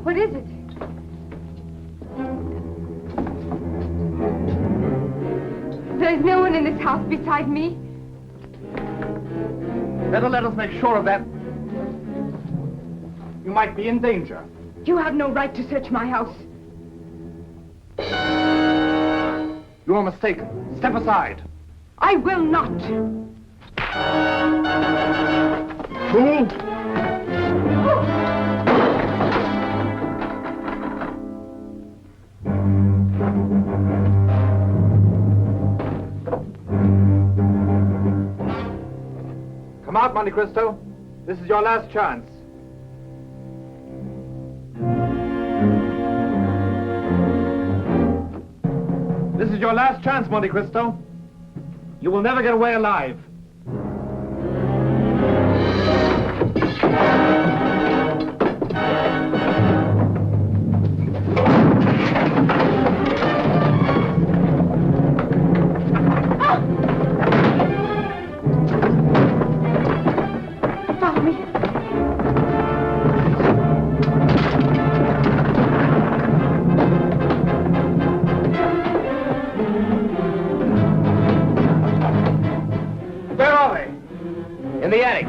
S17: What is it? There's no one in this house beside me.
S18: Better let us make sure of that. You might be in danger.
S17: You have no right to search my house.
S18: You are mistaken. Step aside.
S17: I will not.
S18: Fool! out, Monte Cristo. This is your last chance. This is your last chance, Monte Cristo. You will never get away alive.
S17: Follow me.
S18: Where are they?
S8: In the attic.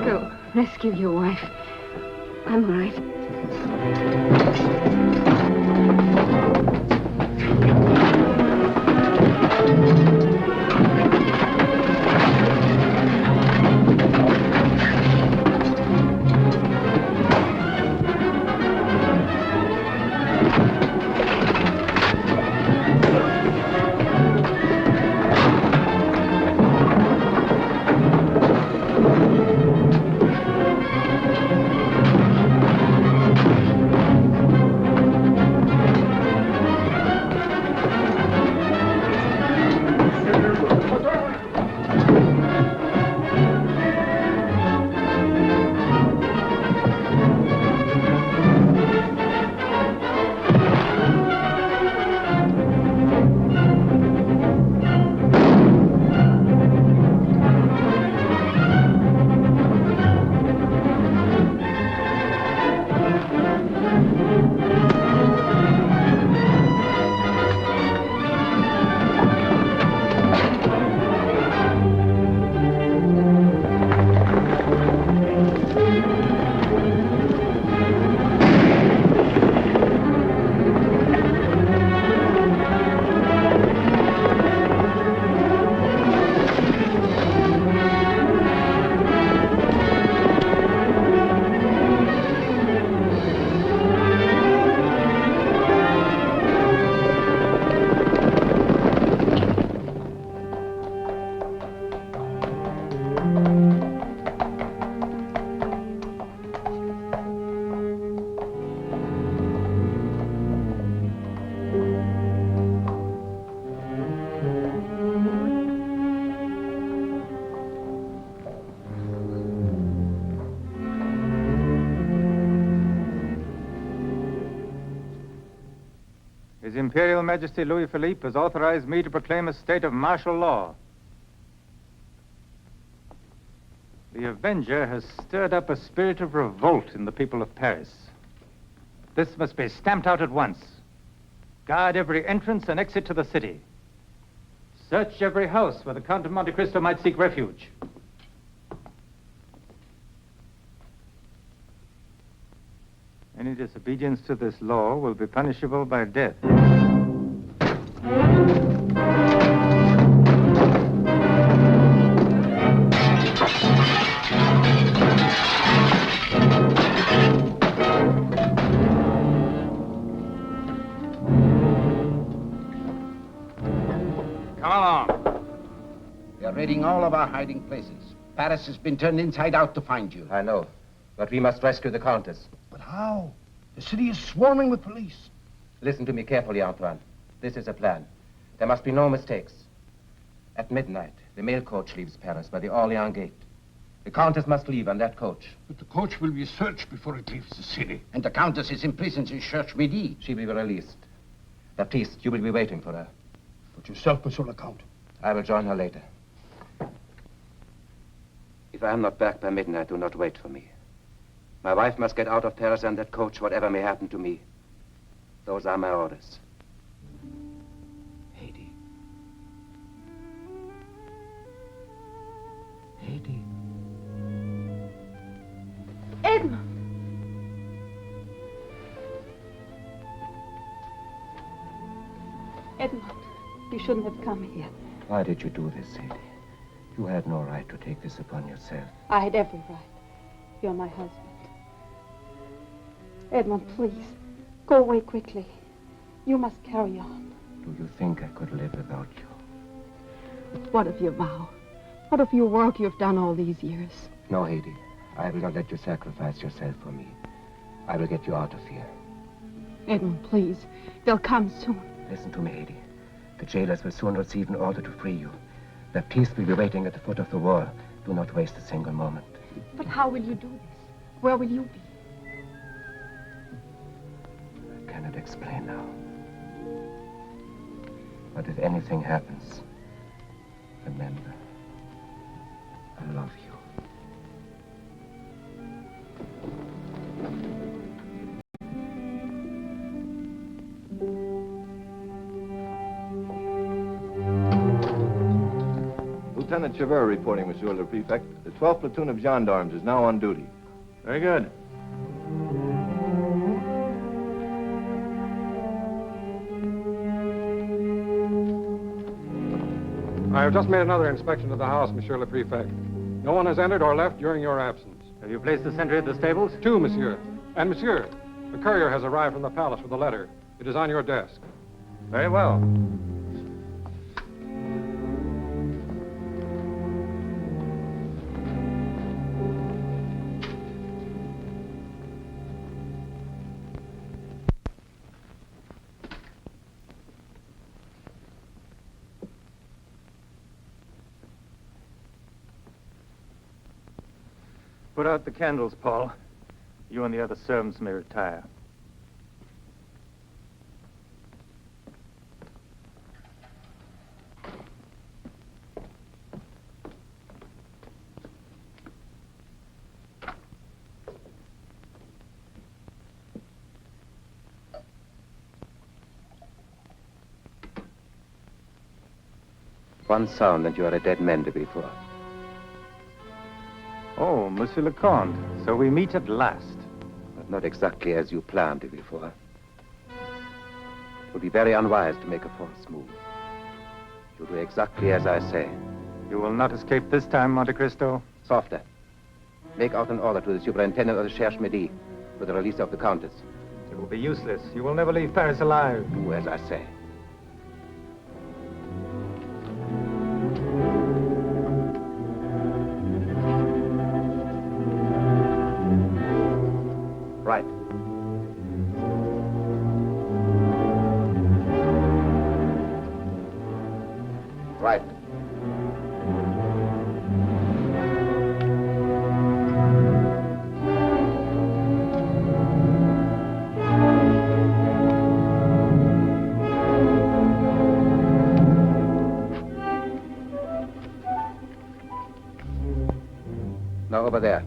S17: Go. Rescue your wife. I'm all right.
S1: His Imperial Majesty Louis Philippe has authorized me to proclaim a state of martial law. The Avenger has stirred up a spirit of revolt in the people of Paris. This must be stamped out at once. Guard every entrance and exit to the city. Search every house where the Count of Monte Cristo might seek refuge. Any disobedience to this law will be punishable by death.
S7: Come along. We are raiding all of our hiding places. Paris has been turned inside out to find you.
S8: I know, but we must rescue the Countess.
S15: But how? The city is swarming with police.
S8: Listen to me carefully, Antoine. This is a plan. There must be no mistakes. At midnight, the mail coach leaves Paris by the Orléans gate. The Countess must leave on that coach.
S15: But the coach will be searched before it leaves the city.
S7: And the Countess is imprisoned in Church Midi.
S8: She will be released. Baptiste, you will be waiting for her.
S15: But yourself, Monsieur le Count.
S8: I will join her later. If I am not back by midnight, do not wait for me. My wife must get out of Paris on that coach, whatever may happen to me. Those are my orders.
S7: Haydée,
S8: Sadie.
S9: Edmund! Edmund, you shouldn't have come here.
S8: Why did you do this, Sadie? You had no right to take this upon yourself.
S9: I had every right. You're my husband. Edmund, please, go away quickly. You must carry on.
S8: Do you think I could live without you?
S9: What of your vow? What of your work you've done all these years?
S8: No, Sadie. I will not let you sacrifice yourself for me. I will get you out of here.
S9: Edmund, please. They'll come soon.
S8: Listen to me, Sadie. The jailers will soon receive an order to free you. Baptiste will be waiting at the foot of the wall. Do not waste a single moment.
S9: But how will you do this? Where will you be?
S8: I cannot explain now. But if anything happens, remember, I love you.
S10: Lieutenant Chavert reporting, Monsieur le Prefect. The 12th platoon of gendarmes is now on duty.
S1: Very good.
S2: I have just made another inspection of the house, Monsieur le Prefect. No one has entered or left during your absence.
S1: Have you placed the sentry at the stables?
S2: 2, Monsieur. And, Monsieur, the courier has arrived from the palace with a letter. It is on your desk.
S1: Very well. Put out the candles, Paul. You and the other servants may retire.
S8: One sound and you are a dead man to before.
S1: Oh, Monsieur le Comte, so we meet at last.
S8: But not exactly as you planned it before. It would be very unwise to make a false move. You do exactly as I say.
S1: You will not escape this time, Monte Cristo?
S8: Softer. Make out an order to the superintendent of the Cherche Midi for the release of the Countess.
S1: It will be useless. You will never leave Paris alive.
S8: Do as I say. Right. Right. Now over there.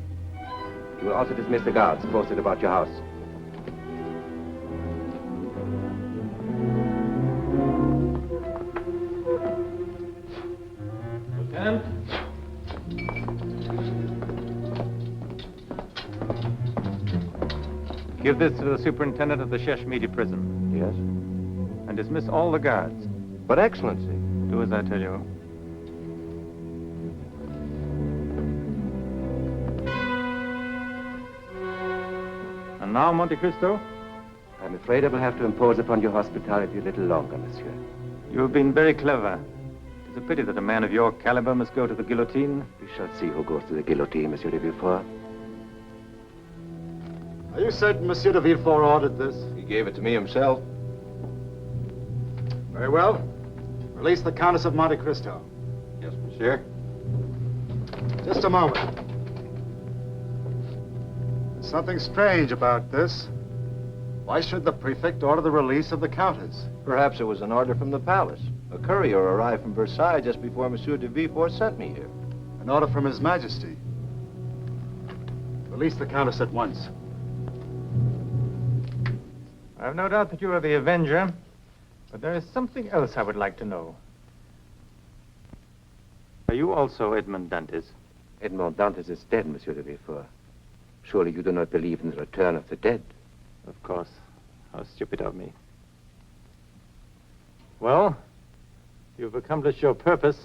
S8: You will also dismiss the guards posted about your house.
S1: Lieutenant? Give this to the superintendent of the Cherche Midi prison.
S10: Yes?
S1: And dismiss all the guards.
S10: But, Excellency.
S1: Do as I tell you. And now, Monte Cristo?
S8: I'm afraid I will have to impose upon your hospitality a little longer, monsieur.
S1: You have been very clever. It's a pity that a man of your caliber must go to the guillotine.
S8: We shall see who goes to the guillotine, Monsieur de Villefort.
S5: Are you certain Monsieur de Villefort ordered this?
S10: He gave it to me himself.
S5: Very well. Release the Countess of Monte Cristo.
S10: Yes, monsieur.
S5: Just a moment. There's something strange about this. Why should the prefect order the release of the Countess?
S10: Perhaps it was an order from the palace. A courier arrived from Versailles just before Monsieur de Villefort sent me here.
S5: An order from His Majesty. Release the Countess at once.
S1: I have no doubt that you are the Avenger, but there is something else I would like to know. Are you also Edmond Dantes?
S8: Edmond Dantes is dead, Monsieur de Villefort. Surely you do not believe in the return of the dead?
S1: Of course. How stupid of me. Well, you've accomplished your purpose.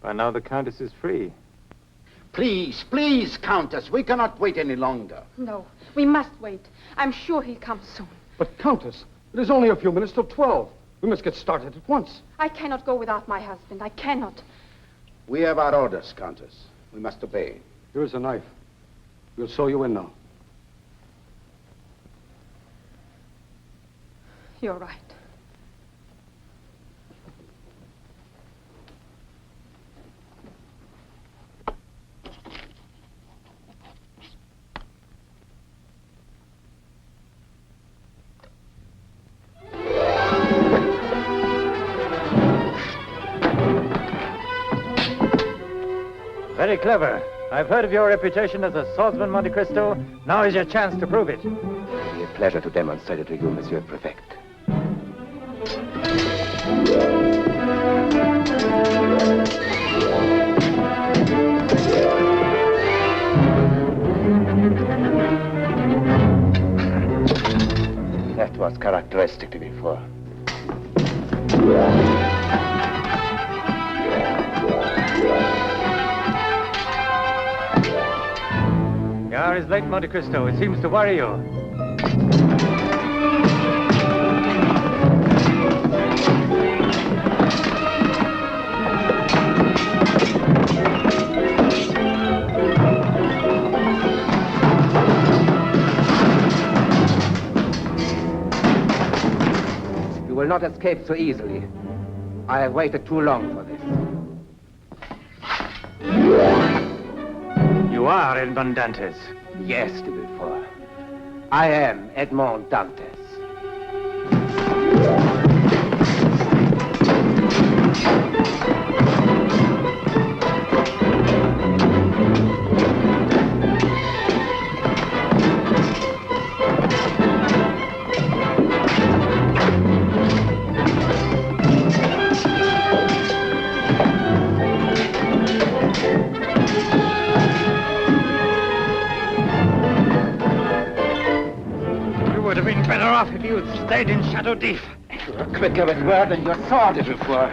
S1: By now the Countess is free.
S15: Please, please, Countess. We cannot wait any longer.
S9: No, we must wait. I'm sure he'll come soon.
S2: But, Countess, it is only a few minutes till 12. We must get started at once.
S9: I cannot go without my husband. I cannot.
S15: We have our orders, Countess. We must obey.
S2: Here is a knife. We'll sew you in now.
S9: You're right.
S1: Very clever. I've heard of your reputation as a swordsman, Monte Cristo. Now is your chance to prove it.
S8: It will be a pleasure to demonstrate it to you, Monsieur Prefect. That was characteristic to before.
S1: The hour is late, Monte Cristo. It seems to worry you.
S8: You will not escape so easily. I have waited too long for this.
S1: You are Edmond Dantes.
S8: Yes, de Villefort. I am Edmond Dantes.
S1: Better off if you had stayed in Chateau d'If.
S8: You're quicker with word than your sword, de Villefort.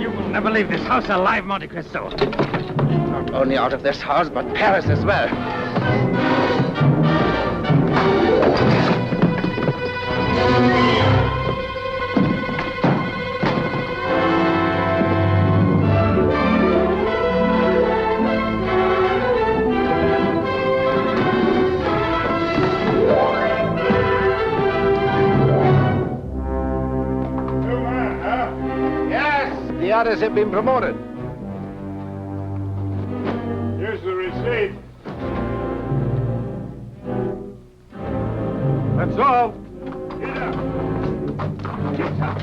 S1: You will never leave this house alive, Monte Cristo.
S8: Not only out of this house, but Paris as well.
S15: The others have been promoted.
S2: Here's the receipt. That's all. Get up. Get up.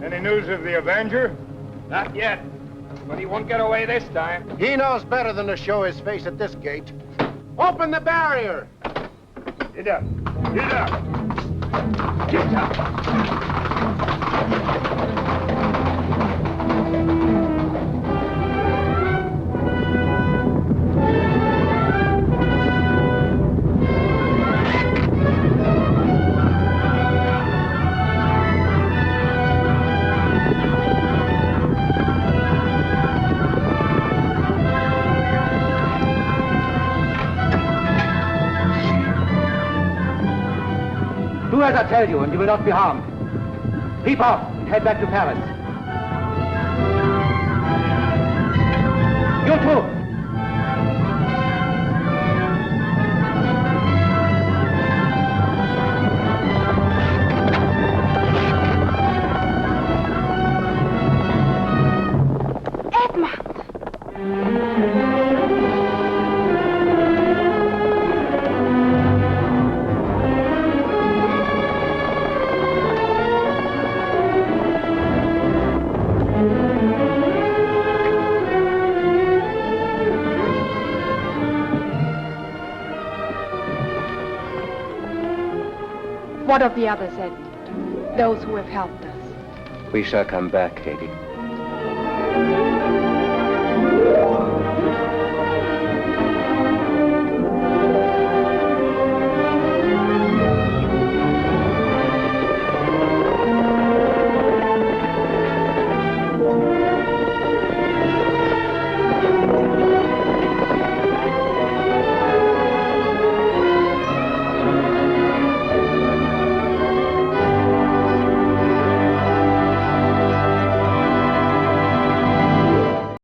S19: Any news of the Avenger?
S18: Not yet. But he won't get away this time.
S15: He knows better than to show his face at this gate. Open the barrier!
S19: Get up. Get up. Get up.
S8: Do as I tell you, and you will not be harmed. Leap off and head back to Paris. You too.
S9: What of the others, Edmund? Those who have helped us?
S8: We shall come back, Katie.